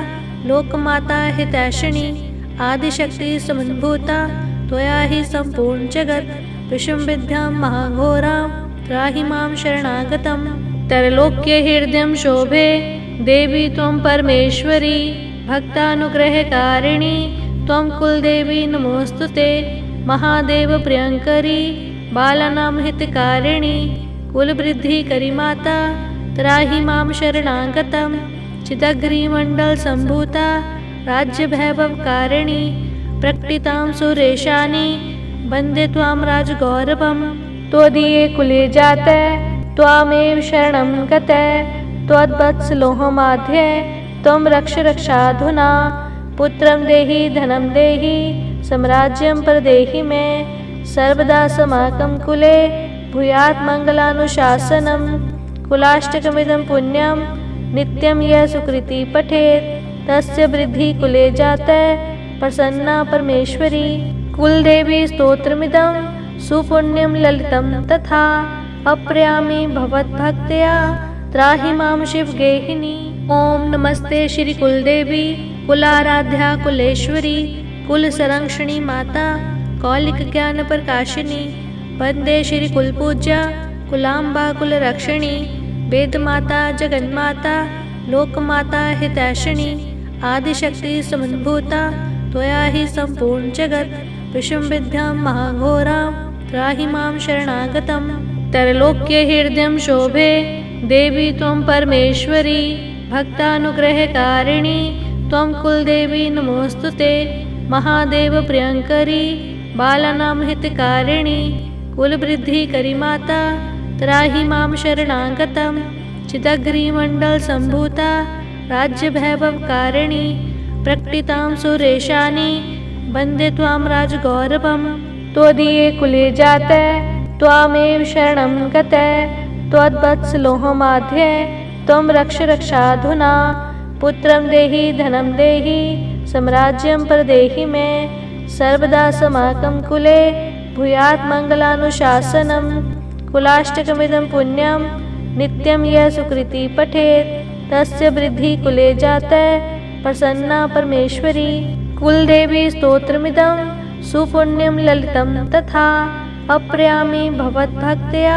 लोकमाता हितैषिणी। आदिशक्ति समुद्भूता त्वया हि संपूर्ण जगत विषम विद्यां महाघोरां त्राहि मां शरणागतम्। त्रैलोक्य हृदयं शोभे देवी त्वं परमेश्वरी भक्तानुग्रहकारिणी त्वं कुलदेवी नमोस्तुते। महादेव प्रियंकरी बालानां हितकारिणी कुलवृद्धिकरी माता त्राहि मां शरणागतम्। चिदग्रीमण्डल संभूता राज्य वैभवकारिणी प्रकटितां सुरेशानी वन्दे त्वां राजगौरवम्। त्वदीये कुले जाते त्वामेव शरणं गते त्वद्वत्सलोहमाध्ये त्वं रक्ष रक्षाधुना। पुत्रं देहि धनं देहि साम्राज्यं प्रदेहि मे सर्वदा समाकं कुले भूयात् मङ्गलानुशासनम्। कुलाष्टकमिदं पुण्यं नित्यं यः सुकृति पठेत् तस्य वृद्धि कुले जाते प्रसन्ना परमेश्वरी। कुलदेवी स्तोत्रमिदं सुपुण्यं ललितं तथा अप्रयामि भवद्भक्त्या त्राहि मां शिवगेहिनी। ओम नमस्ते श्री कुलदेवी कुलाराध्या कुलेश्वरी कुल संरक्षणी माता कौलिक ज्ञान प्रकाशिनी। वंदे श्री कुलपूज्या कुलाम्बा कुल रक्षिणी वेद माता जगन्माता लोकमाता हितैषिणी। आदिशक्ति समुद्भूता त्वया हि संपूर्ण जगत विषम विद्यां महाघोरां त्राहि मां शरणागतम्। त्रैलोक्य हृदयं शोभे देवी त्वं परमेश्वरी भक्तानुग्रहकारिणी त्वं कुलदेवी नमोस्तुते। महादेव प्रियंकरी बालानां हितकारिणी कुलवृद्धिकरी माता त्राहि मां शरणागतम्। चिदग्रीमण्डल संभूता राज्य वैभवकारिणी प्रकटितां सुरेशानी वन्दे त्वां राजगौरवम्। त्वदीये कुले जाते त्वामेव शरणं गते त्वद्वत्सलोहमाध्ये त्वं रक्ष रक्षाधुना। पुत्रं देहि धनं देहि साम्राज्यं प्रदेहि मे सर्वदा समाकं कुले भूयात् मङ्गलानुशासनम्। कुलाष्टकमिदं पुण्यं नित्यं यः सुकृति पठेत् तस्य वृद्धि कुले जाते प्रसन्ना परमेश्वरी। कुलदेवी स्तोत्रमिदं सुपुण्यं ललितं तथा अप्रयामि भवद्भक्त्या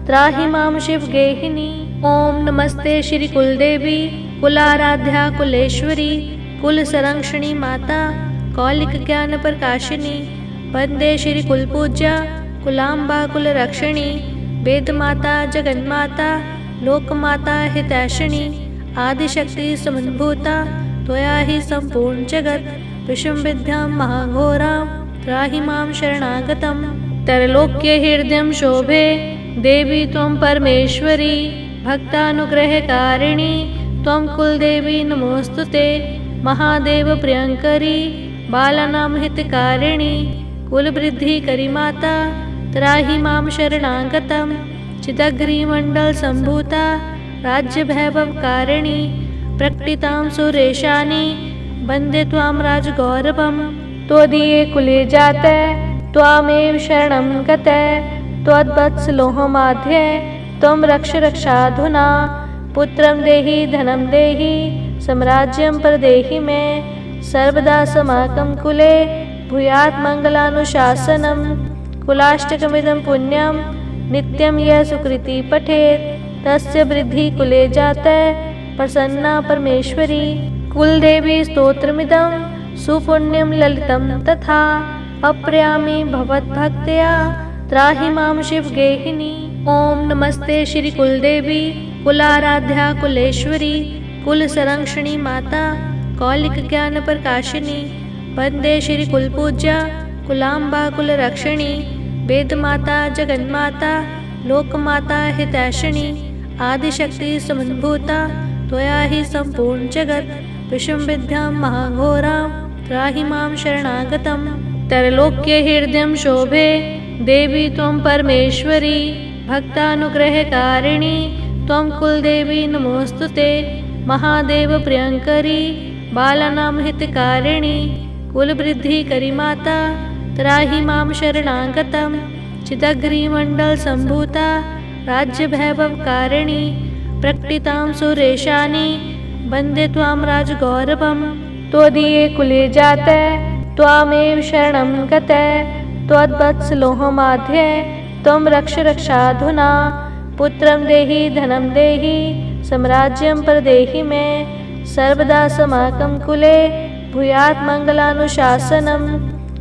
त्राहि मां शिवगेहिनी। ओम नमस्ते श्री कुलदेवी कुलाराध्या कुलेश्वरी कुल संरक्षणी माता कौलिक ज्ञान प्रकाशिनी। वंदे श्री कुलपूज्या कुलाम्बा कुल रक्षिणी वेद माता जगन्माता लोकमाता हितैषिणी। आदिशक्ति समुद्भूता त्वया हि संपूर्ण जगत विषम विद्यां महाघोरां त्राहि मां शरणागतम्। त्रैलोक्य हृदयं शोभे देवी त्वं परमेश्वरी भक्तानुग्रहकारिणी त्वं कुलदेवी नमोस्तुते। महादेव प्रियंकरी बालानां हितकारिणी कुलवृद्धिकरी माता त्राहि मां शरणागतम्। चिदग्रीमण्डल संभूता राज्य वैभवकारिणी प्रकटितां सुरेशानी वन्दे त्वां राजगौरवम्। त्वदीये कुले जाते त्वामेव शरणं गते त्वद्वत्सलोहमाध्ये त्वं रक्ष रक्षाधुना। पुत्रं देहि धनं देहि साम्राज्यं प्रदेहि मे सर्वदा समाकं कुले भूयात् मङ्गलानुशासनम्। कुलाष्टकमिदं पुण्यं नित्यं यः सुकृति पठेत् तस्य वृद्धि कुले जाते प्रसन्ना परमेश्वरी। कुलदेवी स्तोत्रमिदं सुपुण्यं ललितं तथा अप्रयामि भवद्भक्त्या त्राहि मां शिवगेहिनी। ओम नमस्ते श्री कुलदेवी कुलाराध्या कुलेश्वरी कुल संरक्षणी माता कौलिक ज्ञान प्रकाशिनी। वंदे श्री कुलपूज्या कुलाम्बा कुल रक्षिणी वेद माता जगन्माता लोकमाता हितैषिणी। आदिशक्ति समुद्भूता त्वया हि संपूर्ण जगत विषम विद्यां महाघोरां त्राहि मां शरणागतम्। त्रैलोक्य हृदयं शोभे देवी त्वं परमेश्वरी भक्तानुग्रहकारिणी त्वं कुलदेवी नमोऽस्तुते। महादेव प्रियंकरी बालानां हितकारिणी कुलवृद्धिकरी माता त्राहि मां शरणागतं। चिदग्निमण्डलसम्भूता राज्यवैभवकारिणी प्रकटितां सुरेशानि वन्दे त्वां राजगौरवं। त्वदीये कुले जाते त्वामेव शरणं गते त्वद्वत्सलोहमाध्ये त्वं रक्ष रक्षाधुना। पुत्रं देहि धनं देहि साम्राज्यं प्रदेहि मे सर्वदा समाकं कुले भूयात् मङ्गलानुशासनं।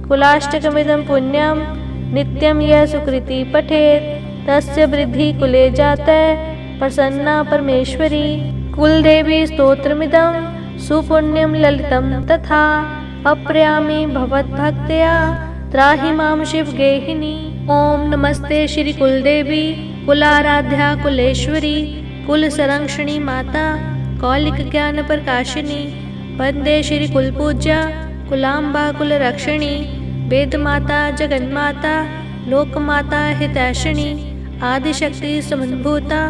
कुलाष्टकमिदं पुण्यं नित्यं यः सुकृति पठेत् तस्य वृद्धि कुले जाते प्रसन्ना परमेश्वरी। कुलदेवी स्तोत्रमिदं सुपुण्यं ललितं तथा अप्रयामि भवद्भक्त्या त्राहि मां शिवगेहिनी। ओम नमस्ते श्री कुलदेवी कुलाराध्या कुलेश्वरी कुलसंरक्षणी माता कौलिक ज्ञान प्रकाशिनी। वंदे श्री कुलपूज्या कुलाम्बा कुलरक्षिणी वेदमाता जगन्माता लोकमाता हितैषिणी। आदिशक्ति समन्भूता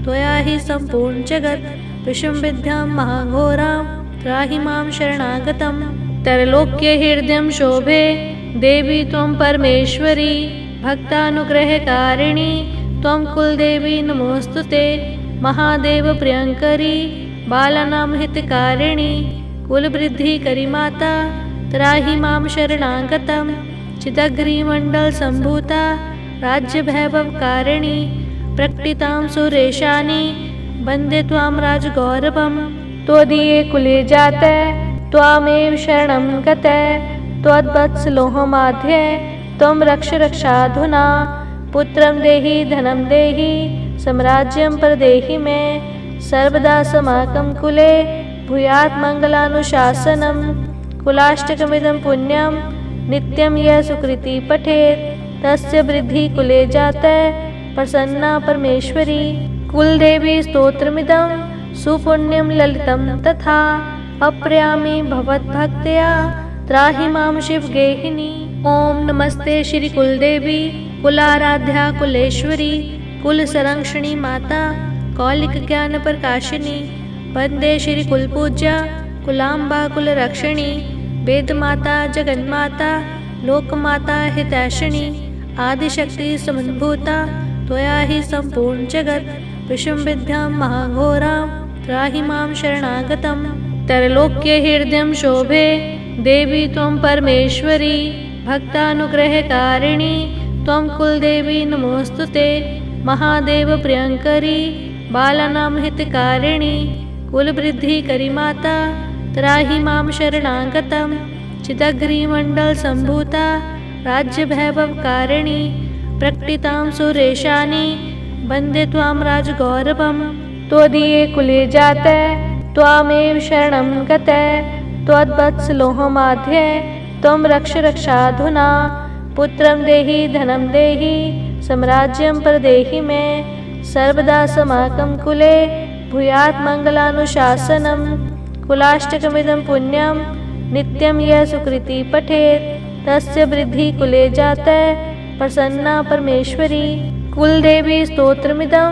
त्वया हि सम्पूर्ण जगत् विषमविद्यां महाघोरां त्राहि मां शरणागतं। त्रैलोक्य हृदयं शोभे देवी त्वं परमेश्वरी भक्तानुग्रहकारिणी त्वं कुलदेवी नमोऽस्तुते। महादेव प्रियंकरी बालानां हितकारिणी कुलवृद्धिकरी माता त्राहि मां शरणागतं। चिदग्निमण्डलसम्भूता राज्यवैभवकारिणी प्रकटितां सुरेशानि वन्दे त्वां राजगौरवं। त्वदीये कुले जाते त्वामेव शरणं गते त्वद्वत्सलोहमाध्ये त्वं रक्ष रक्षाधुना। पुत्रं देहि धनं देहि साम्राज्यं प्रदेहि मे सर्वदा समाकं कुले भूयात् मङ्गलानुशासनं। कुलाष्टकमिदं पुण्यं नित्यं यः सुकृति पठेत् तस्य वृद्धि कुले जाते प्रसन्ना परमेश्वरी। कुलदेवी स्तोत्रमिदं सुपुण्यं ललितं तथा अप्रयामि भवद्भक्त्या त्राहि मां शिवगेहिनी। ओम नमस्ते श्री कुलदेवी कुलाराध्या कुलेश्वरी कुलसंरक्षणी माता कौलिक ज्ञान प्रकाशिनी। वंदे श्री कुलपूज्या कुलाम्बा कुलरक्षिणी वेदमाता जगन्माता लोकमाता हितैषिणी। आदिशक्ति समन्भूता त्वया हि सम्पूर्ण जगत् विषमविद्यां महाघोरां त्राहि मां शरणागतं। त्रैलोक्य हृदयं शोभे देवी त्वं परमेश्वरी भक्तानुग्रहकारिणी त्वं कुलदेवी नमोऽस्तुते। महादेव प्रियंकरी बालानां हितकारिणी कुलवृद्धिकरी माता त्राहि मां शरणागतं। चिदग्निमण्डलसम्भूता राज्यवैभवकारिणी प्रकटितां सुरेशानि वन्दे त्वां राजगौरवं। त्वदीये कुले जाते त्वामेव शरणं गते त्वद्वत्सलोहमाध्ये त्वं रक्ष रक्षाधुना। पुत्रं देहि धनं देहि साम्राज्यं प्रदेहि मे सर्वदा समाकं कुले भूयात् मङ्गलानुशासनं। कुलाष्टकमिदं पुण्यं नित्यं यः सुकृति पठेत् तस्य वृद्धि कुले जाते प्रसन्ना परमेश्वरी। कुलदेवी स्तोत्रमिदं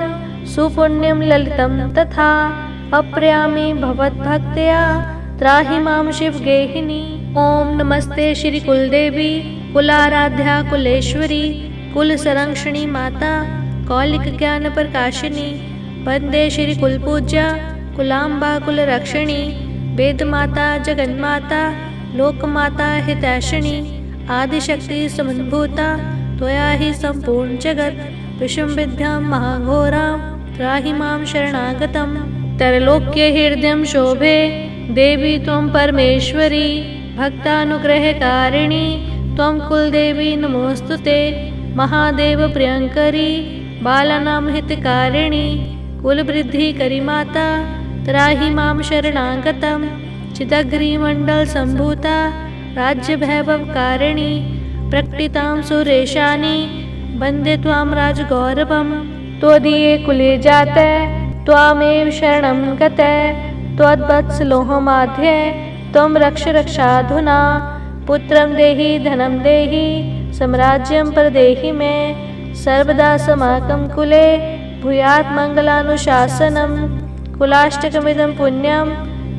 सुपुण्यं ललितं तथा अप्रयामि भवद्भक्त्या त्राहि मां शिवगेहिनी। ओम नमस्ते श्री कुलदेवी कुलाराध्या कुलेश्वरी कुलसंरक्षणी माता कौलिक ज्ञान प्रकाशिनी। वंदे श्री कुलपूज्या कुलाम्बा कुलरक्षिणी वेदमाता जगन्माता लोकमाता हितैषिणी। आदिशक्ति समन्भूता त्वया हि सम्पूर्ण जगत् विषमविद्यां महाघोरां त्राहि मां शरणागतं। त्रैलोक्य हृदयं शोभे देवी त्वं परमेश्वरी भक्तानुग्रहकारिणी त्वं कुलदेवी नमोऽस्तुते। महादेव प्रियंकरी बालानां हितकारिणी कुलवृद्धिकरी माता त्राहि मां शरणागतं। चिदग्निमण्डलसम्भूता राज्यवैभवकारिणी प्रकटितां सुरेशानि वन्दे त्वां राजगौरवं। त्वदीये कुले जाते त्वामेव शरणं गते त्वद्वत्सलोहमाध्ये त्वं रक्ष रक्षाधुना। पुत्रं देहि धनं देहि साम्राज्यं प्रदेहि मे सर्वदा समाकं कुले भूयात् मङ्गलानुशासनं कुलाष्टकमिदं पुण्यं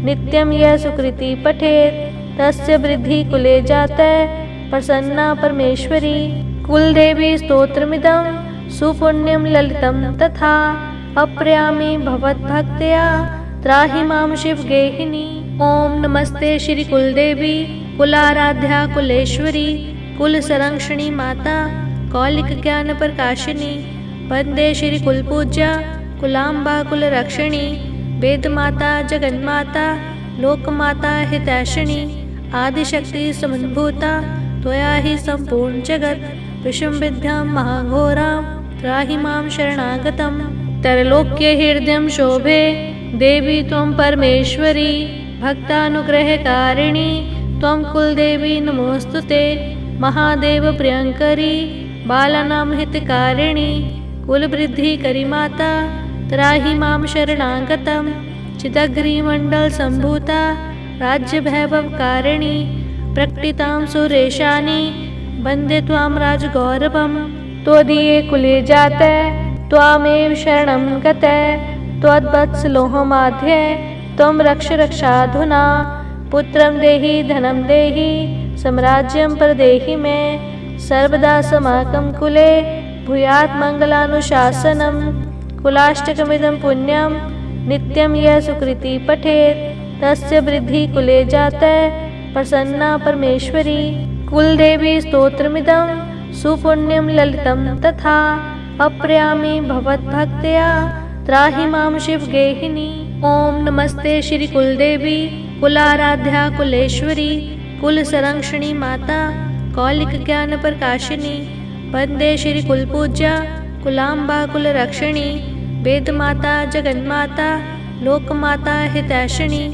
नित्यं यः सुकृति पठेत् तस्य वृद्धि कुले जातः प्रसन्ना परमेश्वरी। कुलदेवी स्तोत्रमिदं सुपुण्यं ललितं तथा अप्रयामि भवद्भक्त्या त्राहि मां शिवगेहिनी। ओम नमस्ते श्री कुलदेवी कुलाराध्या कुलेश्वरी कुल संरक्षणी माता कौलिक ज्ञान प्रकाशिनी। वंदे श्री कुलपूज्या कुलाम्बा कुल रक्षिणी वेद माता जगन्माता लोकमाता हितैषिणी। आदिशक्ति समन्भूता त्वया हि संपूर्ण जगत विषम विद्यां महाघोरां त्राहि मां शरणागतं। त्रैलोक्य हृदयं शोभे देवी त्वं परमेश्वरी भक्तानुग्रहकारिणी त्वं कुलदेवी नमोस्तुते। महादेव प्रियंकरी बालानां हितकारिणी कुलवृद्धि करी माता त्राहि मां शरणागतं। चिदग्रीमण्डल सम्भूता राज्य वैभवकारिणी प्रकटितां सुरेशानी वन्दे त्वां राजगौरवम्। त्वदीये कुले जातः त्वामेव शरणं गतः त्वद्वत्सलोहमाध्ये त्वं रक्ष रक्षाधुना। पुत्रं देहि धनं देहि साम्राज्यं प्रदेहि मे सर्वदा समाकं कुले भूयात् मङ्गलानुशासनं कुलाष्टकमिदं पुण्यं नित्यं यः सुकृति पठेत् तस्य वृद्धि कुले जातः प्रसन्ना परमेश्वरी। कुलदेवी स्तोत्रमिदं सुपुण्यं ललितं तथा अप्रयामि भवद्भक्त्या त्राहि मां शिवगेहिनी। ओम नमस्ते श्री कुलदेवी कुलाराध्या कुलेश्वरी कुल संरक्षणी माता कौलिक ज्ञान प्रकाशिनी। वंदे श्री कुलपूज्या कुलाम्बा कुल रक्षिणी वेद माता जगन्माता लोकमाता हितैषिणी।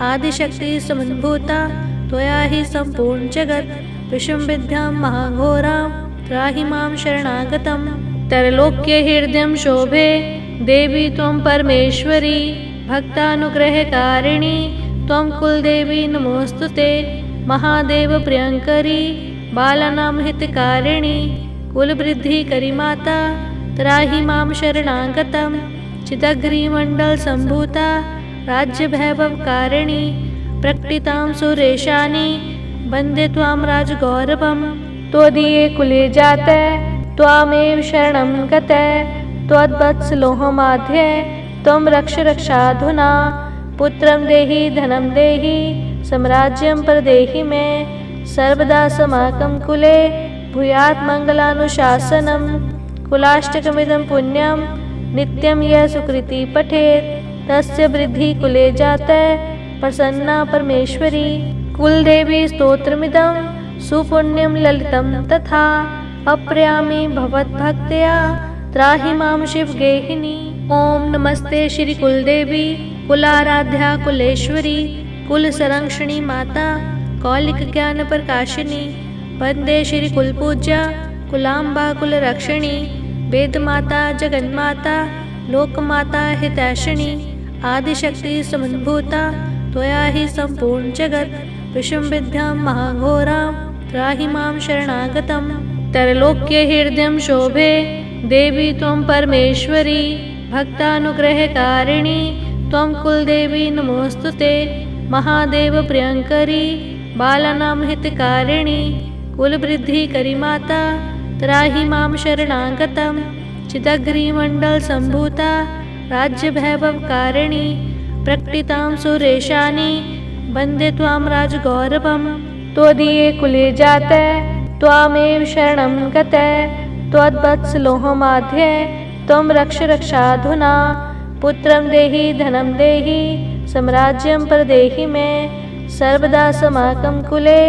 आदिशक्ति समन्भूता त्वया हि संपूर्ण जगत विषम विद्यां महाघोरां त्राहि मां शरणागतं। त्रैलोक्य हृदयं शोभे देवी त्वं परमेश्वरी भक्तानुग्रहकारिणी त्वं कुलदेवी नमोस्तुते। महादेव प्रियंकरी बालानां हितकारिणी कुलवृद्धि करी माता त्राहि मां शरणागतं। चिदग्रीमण्डल सम्भूता राज्य वैभवकारिणी प्रकटितां सुरेशानी वन्दे त्वां राजगौरवम्। त्वदीये कुले जातः त्वामेव शरणं गतः त्वद्वत्सलोहमाध्ये त्वं रक्ष रक्षाधुना। पुत्रं देहि धनं देहि साम्राज्यं प्रदेहि मे सर्वदा समाकं कुले भूयात् मङ्गलानुशासनं कुलाष्टकमिदं पुण्यं नित्यं यः सुकृति पठेत् तस्य वृद्धि कुले जातः प्रसन्ना परमेश्वरी। कुलदेवी स्तोत्रमिदं सुपुण्यं ललितं तथा अप्रयामि भवद्भक्त्या त्राहि मां शिवगेहिनी। ओम नमस्ते श्री कुलदेवी कुलाराध्या कुलेश्वरी कुल संरक्षणी माता कौलिक ज्ञान प्रकाशिनी। वंदे श्री कुलपूज्या कुलाम्बा कुल रक्षिणी वेद माता जगन्माता लोकमाता हितैषिणी। आदिशक्ति समन्भूता त्वया हि संपूर्ण जगत विषम विद्यां महाघोरां त्राहि मां शरणागतं। त्रैलोक्य हृदयं शोभे देवी त्वं परमेश्वरी भक्तानुग्रहकारिणी त्वं कुलदेवी नमोस्तुते। महादेव प्रियंकरी बालानां हितकारिणी कुलवृद्धि करी माता त्राहि मां शरणागतं। चिदग्रीमण्डल सम्भूता राज्य वैभवकारिणी प्रकटितां सुरेशानी वन्दे त्वां राजगौरवम्। त्वदीये कुले जातः त्वामेव शरणं गतः त्वद्वत्सलोहमाध्ये त्वं रक्ष रक्षाधुना। पुत्रं देहि धनं देहि साम्राज्यं प्रदेहि मे सर्वदा समाकं कुले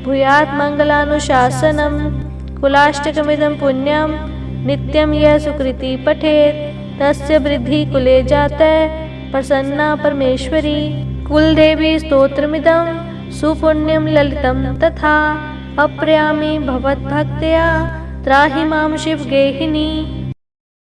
भूयात् मङ्गलानुशासनं कुलाष्टकमिदं पुण्यं नित्यं यः सुकृति पठेत् तस्य वृद्धि कुले जातः प्रसन्ना परमेश्वरी। कुलदेवी स्तोत्रमिदं सुपुण्यं ललितं तथा अप्रयामि भवद्भक्त्या त्राहि मां शिवगेहिनी।